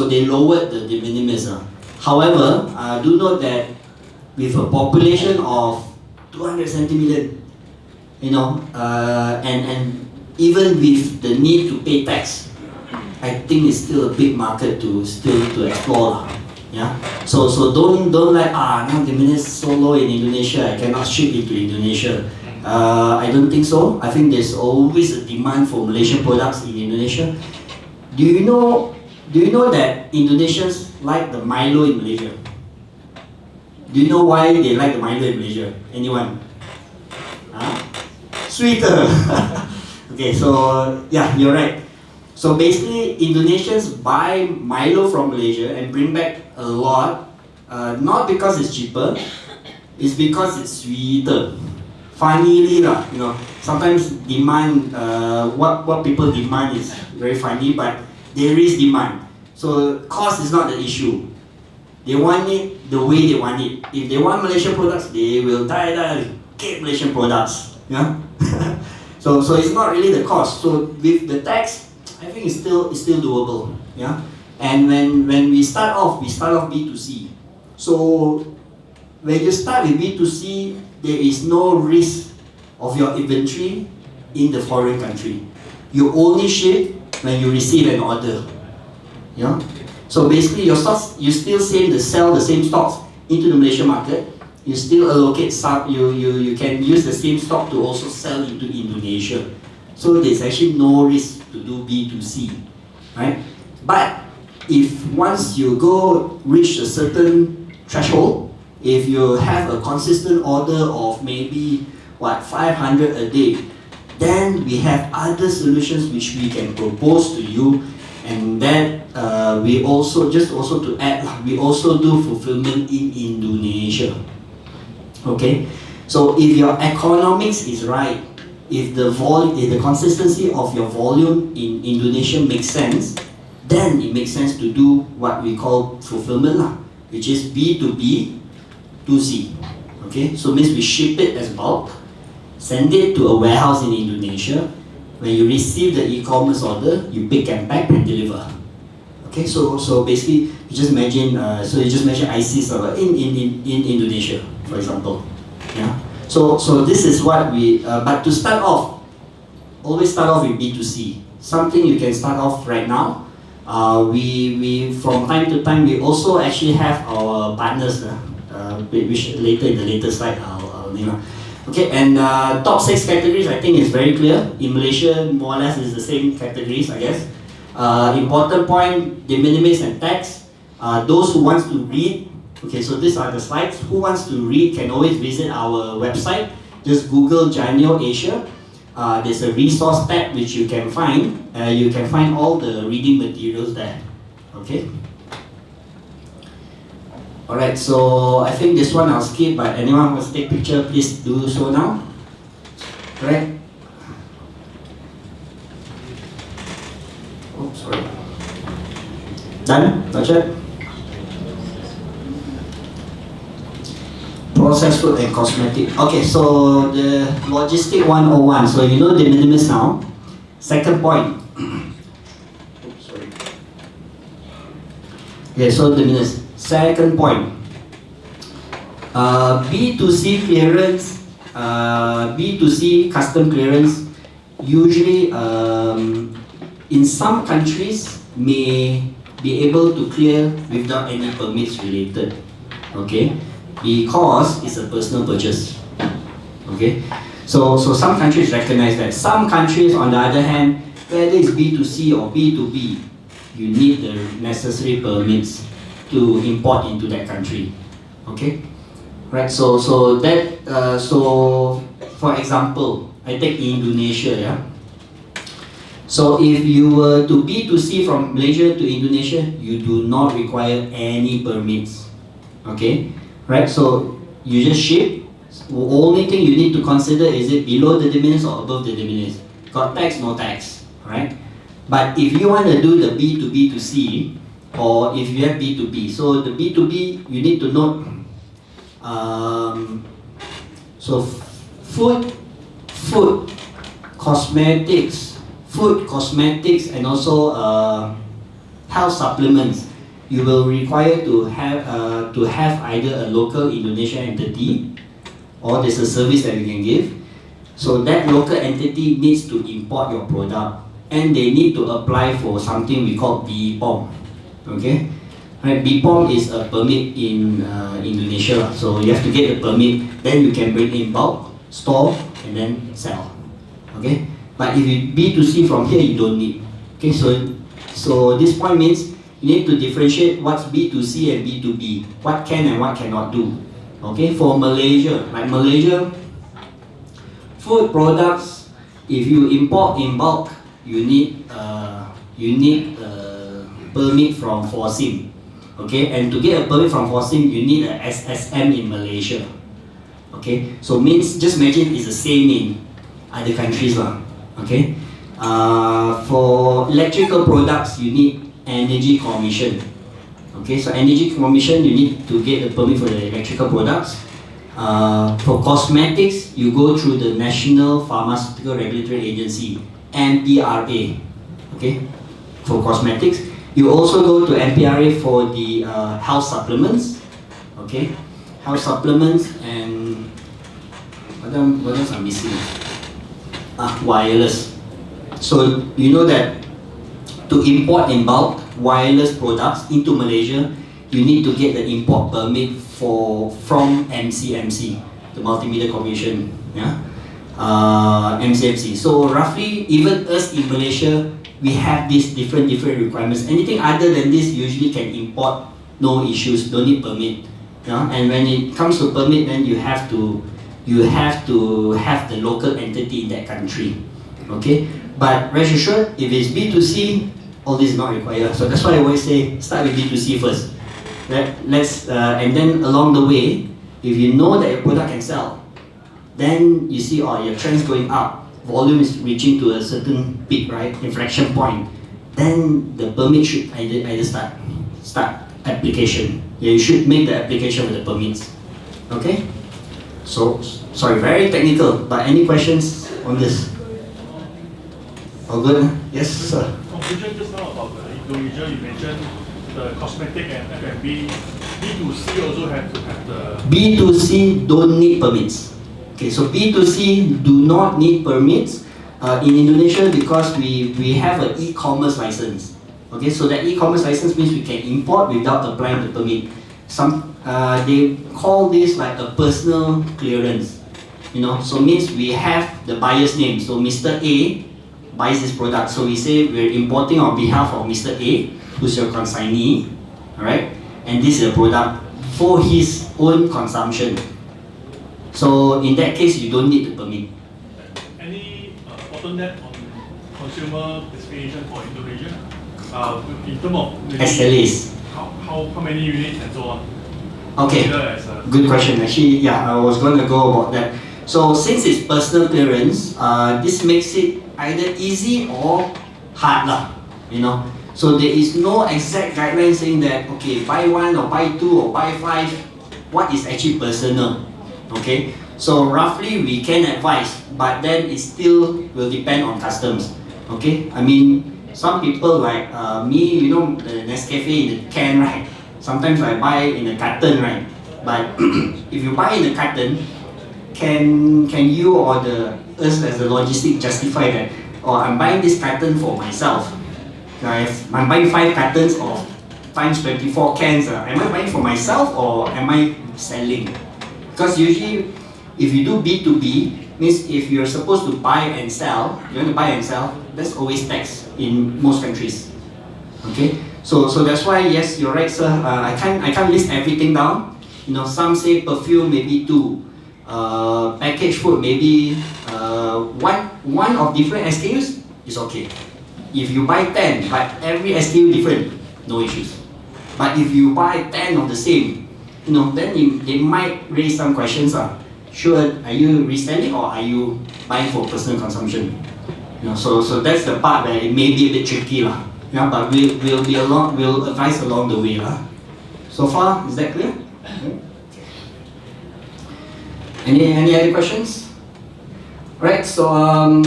they lowered the de minimis. However, do note that with a population of 270 million, and even with the need to pay tax, I think it's still a big market to explore. Yeah. So don't like now the minutes so low in Indonesia, I cannot ship into Indonesia. I don't think so. I think there's always a demand for Malaysian products in Indonesia. Do you know that Indonesians like the Milo in Malaysia? Do you know why they like the Milo in Malaysia? Anyone? Sweeter. Okay, so yeah, you're right. So basically, Indonesians buy Milo from Malaysia and bring back a lot, not because it's cheaper, it's because it's sweeter. Funnily, sometimes demand, what people demand is very funny, but there is demand. So cost is not the issue. They want it the way they want it. If they want Malaysian products, they will get Malaysian products. Yeah. So it's not really the cost. So with the tax, I think it's still doable. Yeah. And when we start off B2C. So when you start with B2C, there is no risk of your inventory in the foreign country. You only ship when you receive an order. Yeah. So basically, your stocks, you still sell the same stocks into the Malaysian market. You still allocate you can use the same stock to also sell into Indonesia. So there's actually no risk to do B2C, right? But if once you reach a certain threshold, if you have a consistent order of maybe 500 a day, then we have other solutions which we can propose to you, and that we also to add, we also do fulfillment in Indonesia. Okay, so if your economics is right, if the consistency of your volume in Indonesia makes sense, then it makes sense to do what we call fulfillment, which is B2B, 2C. Okay, so means we ship it as bulk, send it to a warehouse in Indonesia. When you receive the e-commerce order, you pick and pack and deliver. Okay, so basically you just imagine ISIS in Indonesia, for example. Yeah. So this is what we. But to start off, always start off with B2C. Something you can start off right now. We from time to time we also actually have our partners. Which later in the later slide I'll Okay, and top 6 categories I think is very clear. In Malaysia, more or less is the same categories, I guess. Important point, de minimis and tax. Those who wants to read, okay, so these are the slides. Who wants to read can always visit our website. Just Google Janio.asia. There's a resource tab which you can find. You can find all the reading materials there. Okay. Alright, so I think this one I'll skip, but anyone wants to take picture, please do so now. Correct? Oh, sorry. Done? Not yet? Processed food and cosmetic. Okay, so the Logistic 101. So you know the minimis now. Second point. Oops, sorry. Okay, so the minimis. Second point, B2C clearance, B2C custom clearance, usually in some countries may be able to clear without any permits related, okay, because it's a personal purchase, okay. So some countries recognize that. Some countries, on the other hand, whether it's B2C or B2B, you need the necessary permits to import into that country, okay? Right. So for example, I take Indonesia. Yeah. So if you were to B2C from Malaysia to Indonesia, you do not require any permits. Okay, right? So you just ship. The only thing you need to consider is it below the de minimis or above the de minimis. Got tax, no tax, right? But if you want to do the B2B2C, or if you have B2B, so the B2B you need to note. So food, cosmetics, and also health supplements. You will require to have either a local Indonesian entity, or there's a service that you can give. So that local entity needs to import your product, and they need to apply for something we call BPOM. Okay, right? BPOM is a permit in Indonesia, so you have to get the permit. Then you can bring in bulk, store, and then sell. Okay, but if you B2C from here, you don't need. Okay, so this point means you need to differentiate what's B2C and B2B. What can and what cannot do. Okay, for Malaysia, like Malaysia, food products, if you import in bulk, you need permit from Forsim. Okay, and to get a permit from Forsim, you need a SSM in Malaysia. Okay, so means just imagine it's the same in other countries lah. Okay, for electrical products, you need Energy Commission. Okay, so Energy Commission, you need to get a permit for the electrical products. For cosmetics, you go through the National Pharmaceutical Regulatory Agency, NPRA. Okay, for cosmetics. You also go to NPRA for the health supplements. Okay, health supplements, and what else I'm missing? Wireless. So you know that to import in bulk wireless products into Malaysia, you need to get the import permit from MCMC, the Multimedia Commission. Yeah, MCMC. So roughly, even us in Malaysia, we have these different requirements. Anything other than this usually can import, no issues, don't need permit. Yeah? And when it comes to permit, then you have to have the local entity in that country. Okay, but rest assured, if it's B2C, all this is not required. So that's why I always say start with B2C first. And then along the way, if you know that your product can sell, then you see your trend's going up, volume is reaching to a certain peak, right, inflection point, then the permit should either start application. Yeah, you should make the application with the permits. Okay? So, sorry, very technical, but any questions on this? All good? Yes, sir. Conclusion just now about Indonesia, you mentioned the cosmetic and F&B. B2C also have to have the... B2C don't need permits. Okay, so B2C do not need permits in Indonesia because we have an e-commerce license. Okay, so that e-commerce license means we can import without applying the permit. They call this like a personal clearance. You know, so means we have the buyer's name. So Mr. A buys this product. So we say we're importing on behalf of Mr. A, who's your consignee, alright? And this is a product for his own consumption. So in that case, you don't need the permit. Any bottleneck on consumer specification for Indonesia? In terms of maybe SLAs. How many units and so on? Okay, good question. Actually, yeah, I was going to go about that. So since it's personal clearance, this makes it either easy or hard lah, you know. So there is no exact guideline saying that, okay, buy one or buy two or buy five, what is actually personal, okay? So roughly we can advise, but then it still will depend on customs, okay? I mean, some people like me, you know, the Nescafe in the can, right? Sometimes I buy in a carton, right? But if you buy in a carton, can you or us as the logistic justify that, I'm buying this carton for myself? If I'm buying 5 cartons of times 24 cans, am I buying for myself or am I selling? Because usually, if you do B2B, means if you're supposed to buy and sell, you want to buy and sell, that's always tax in most countries. Okay, so that's why, yes, you're right, sir. I can't list everything down. You know, some say perfume maybe 2, packaged food maybe one of different SKUs is okay. If you buy 10, but every SKU different, no issues. But if you buy 10 of the same, then they might raise some questions. Sure, are you reselling or are you buying for personal consumption? So that's the part where it may be a bit tricky. Yeah, but we'll advise along the way. So far, is that clear? Any other questions? Right, so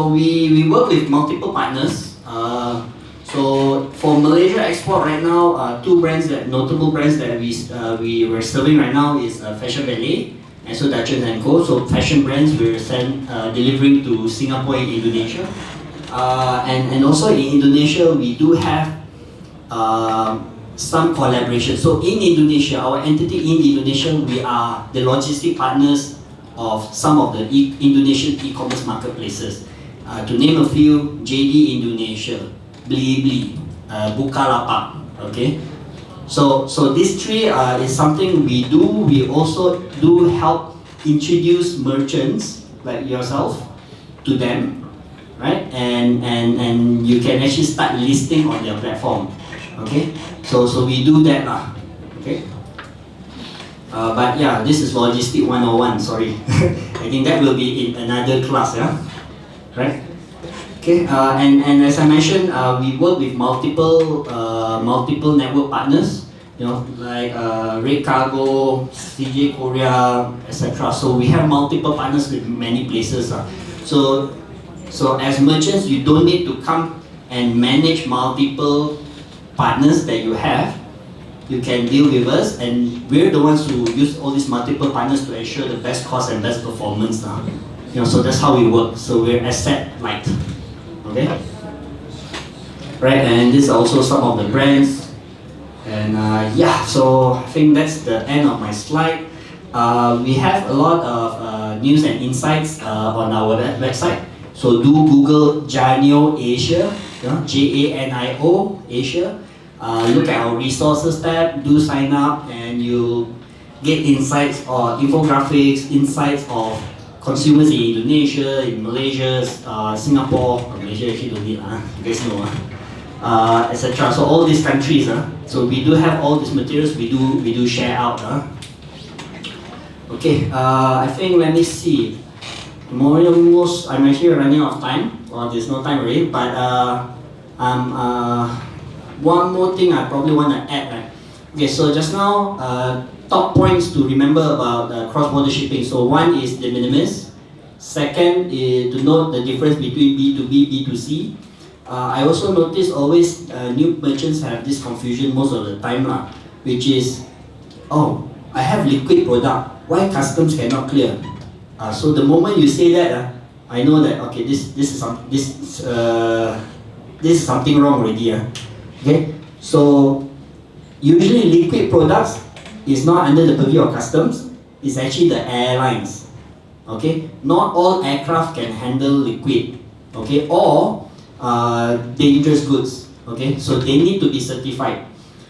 we work with multiple partners. So for Malaysia export right now, notable brands that we were serving right now is Fashion Ballet and so Dutchess & Co. So fashion brands we're delivering to Singapore and Indonesia. And also in Indonesia we do have some collaboration. So in Indonesia, our entity in Indonesia, we are the logistic partners of some of the Indonesian e-commerce marketplaces. To name a few, JD Indonesia, Blibli, Bukalapak, okay? So these three is something we do. We also do help introduce merchants like yourself to them, right? And you can actually start listing on their platform, okay? So we do that okay? But yeah, this is Logistic 101, sorry. I think that will be in another class, yeah? Right? Okay, and as I mentioned, we work with multiple network partners, like Red Cargo, CJ Courier, etc. So we have multiple partners with many places. So as merchants, you don't need to come and manage multiple partners that you have. You can deal with us, and we're the ones who use all these multiple partners to ensure the best cost and best performance. So that's how we work. So we're asset light. Okay? Right, and these are also some of the brands. And yeah, so I think that's the end of my slide. We have a lot of news and insights on our website. So do Google Janio.asia, Janio Asia. Look at our resources tab, do sign up, and you get insights or infographics, insights of consumers in Indonesia, in Malaysia, Singapore, Malaysia actually don't need, you guys know, etc. So all these countries, so we do have all these materials, we do share out. Okay, I think, let me see. I'm actually running out of time. Well, there's no time already, but one more thing I probably want to add, right? Okay, so just now, top points to remember about cross-border shipping. So one is de minimis. Second is to note the difference between B2B, B2C. I also notice always new merchants have this confusion most of the time, which is, oh, I have liquid product, why customs cannot clear? So the moment you say that, I know that, okay, this is something wrong already. Okay, so usually liquid products is not under the purview of customs, it's actually the airlines. Okay, not all aircraft can handle liquid, okay, or dangerous goods. Okay, so they need to be certified,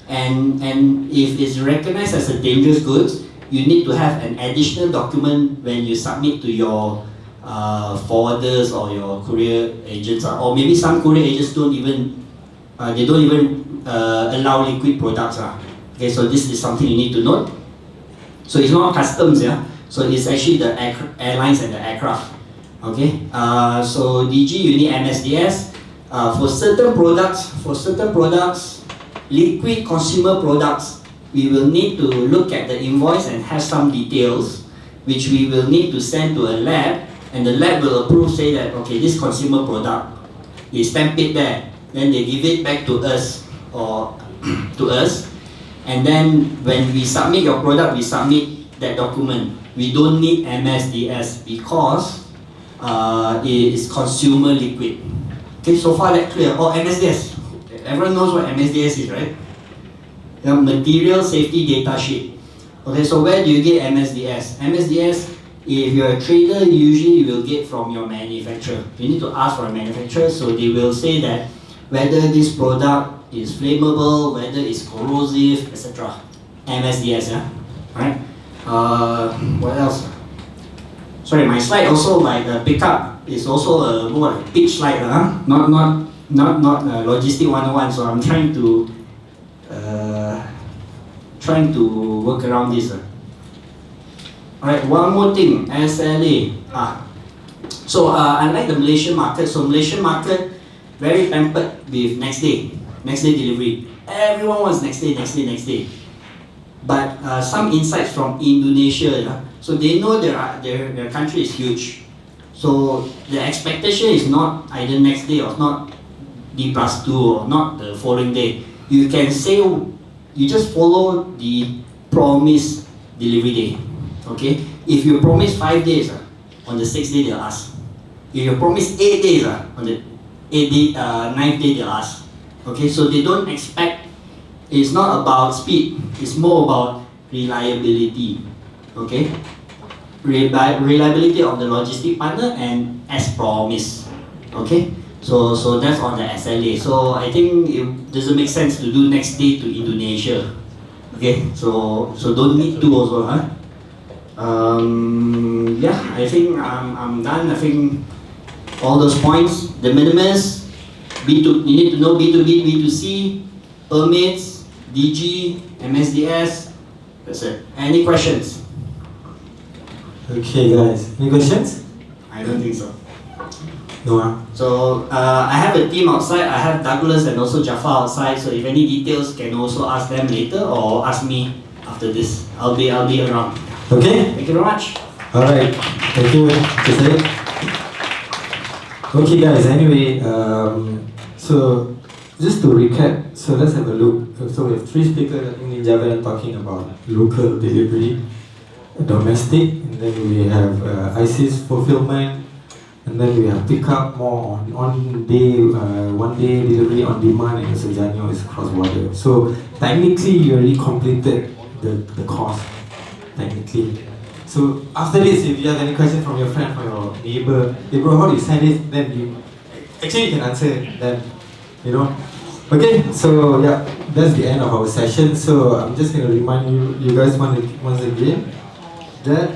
and if it's recognized as a dangerous goods, you need to have an additional document when you submit to your forwarders or your courier agents, or maybe some courier agents don't even allow liquid products. Okay, so this is something you need to note. So it's not customs, so it's actually the airlines and the aircraft. Okay, so DG, you need MSDS. For certain products, liquid consumer products, we will need to look at the invoice and have some details, which we will need to send to a lab, and the lab will approve, say that, okay, this consumer product, they stamp it there, then they give it back to us, or to us, and then when we submit your product, we submit that document. We don't need MSDS because it is consumer liquid. Okay, so far that clear. Oh, MSDS. Everyone knows what MSDS is, right? The Material Safety Data Sheet. Okay, so where do you get MSDS? MSDS, if you're a trader, usually you will get from your manufacturer. You need to ask for a manufacturer, so they will say that whether this product is flammable, whether it's corrosive, etc. MSDS, Right? What else? Sorry, my slide also like pick up is also a more like pitch slide, not logistic 101. So I'm trying to work around this. Alright, one more thing, SLA. So unlike the Malaysian market, so Malaysian market very pampered with next day delivery. Everyone wants next day. But some insights from Indonesia, so they know their country is huge. So the expectation is not either next day or not D+2 or not the following day. You can say, you just follow the promised delivery day. Okay? If you promise 5 days, on the 6th day they'll ask. If you promise 8 days, on the 9th day they'll ask. Okay, so they don't expect, it's not about speed, it's more about reliability. Okay? Reliability of the logistic partner and as promised. Okay? So that's on the SLA. So I think it doesn't make sense to do next day to Indonesia. Okay? So don't need to also, yeah, I think I'm done. I think all those points, de minimis, you need to know B2B, B2C, permits, DG, MSDS. That's it. Any questions? Okay, guys. Any questions? I don't think so. No. So I have a team outside. I have Douglas and also Jafar outside. So if any details, can also ask them later or ask me after this. I'll be around. Okay. Thank you very much. All right. Thank you, Mr. Syed. Okay, guys. Anyway, so just to recap, so let's have a look. So we have 3 speakers. I think Ninja Van talking about local delivery, domestic, and then we have ISIS fulfillment, and then we have pickup more on day, 1 day delivery on demand, and also Janio is cross border. So technically, you already completed the course. Technically. So after this, if you have any question from your friend, from your neighbor, hey bro, how do you send it? Then you can answer then, Okay, so yeah, that's the end of our session. So I'm just going to remind you guys once again that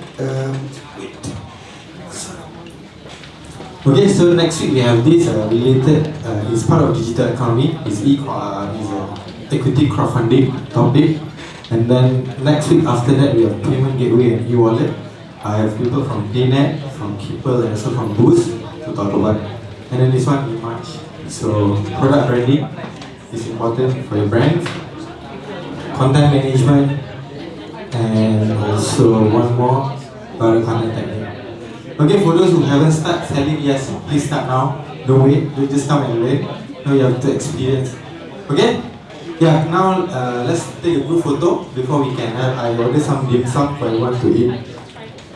okay, so next week we have this related, it's part of digital economy, it's equity crowdfunding topic. And then next week after that we have payment gateway and e-wallet. I have people from DayNet, from Keeper, and also from Boost to talk about. And then this one in March. So product branding is important for your brands. Content management, and also one more about content technique. Okay, for those who haven't started selling, yes, please start now. Don't wait, don't just come and wait. Now you have to experience. Okay? Yeah, now let's take a group photo before we can have. I ordered some dim sum for everyone to eat.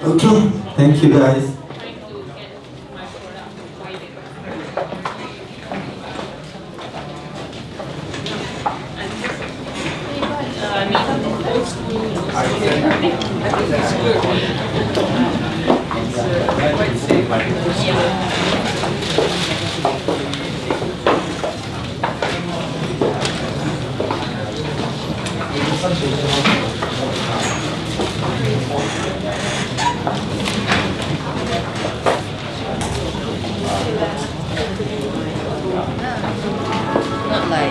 Okay, thank you guys. Not like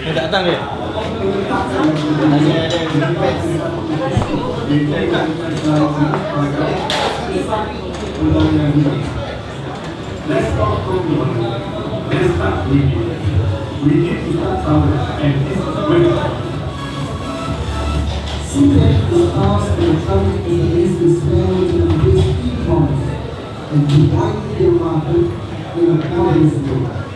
datang dia. Let's stop talking. Let's start living. We need to start somewhere, and this is where. SITEC is asked to come against the spell to embrace e-commerce and to widen their market in a powerless way.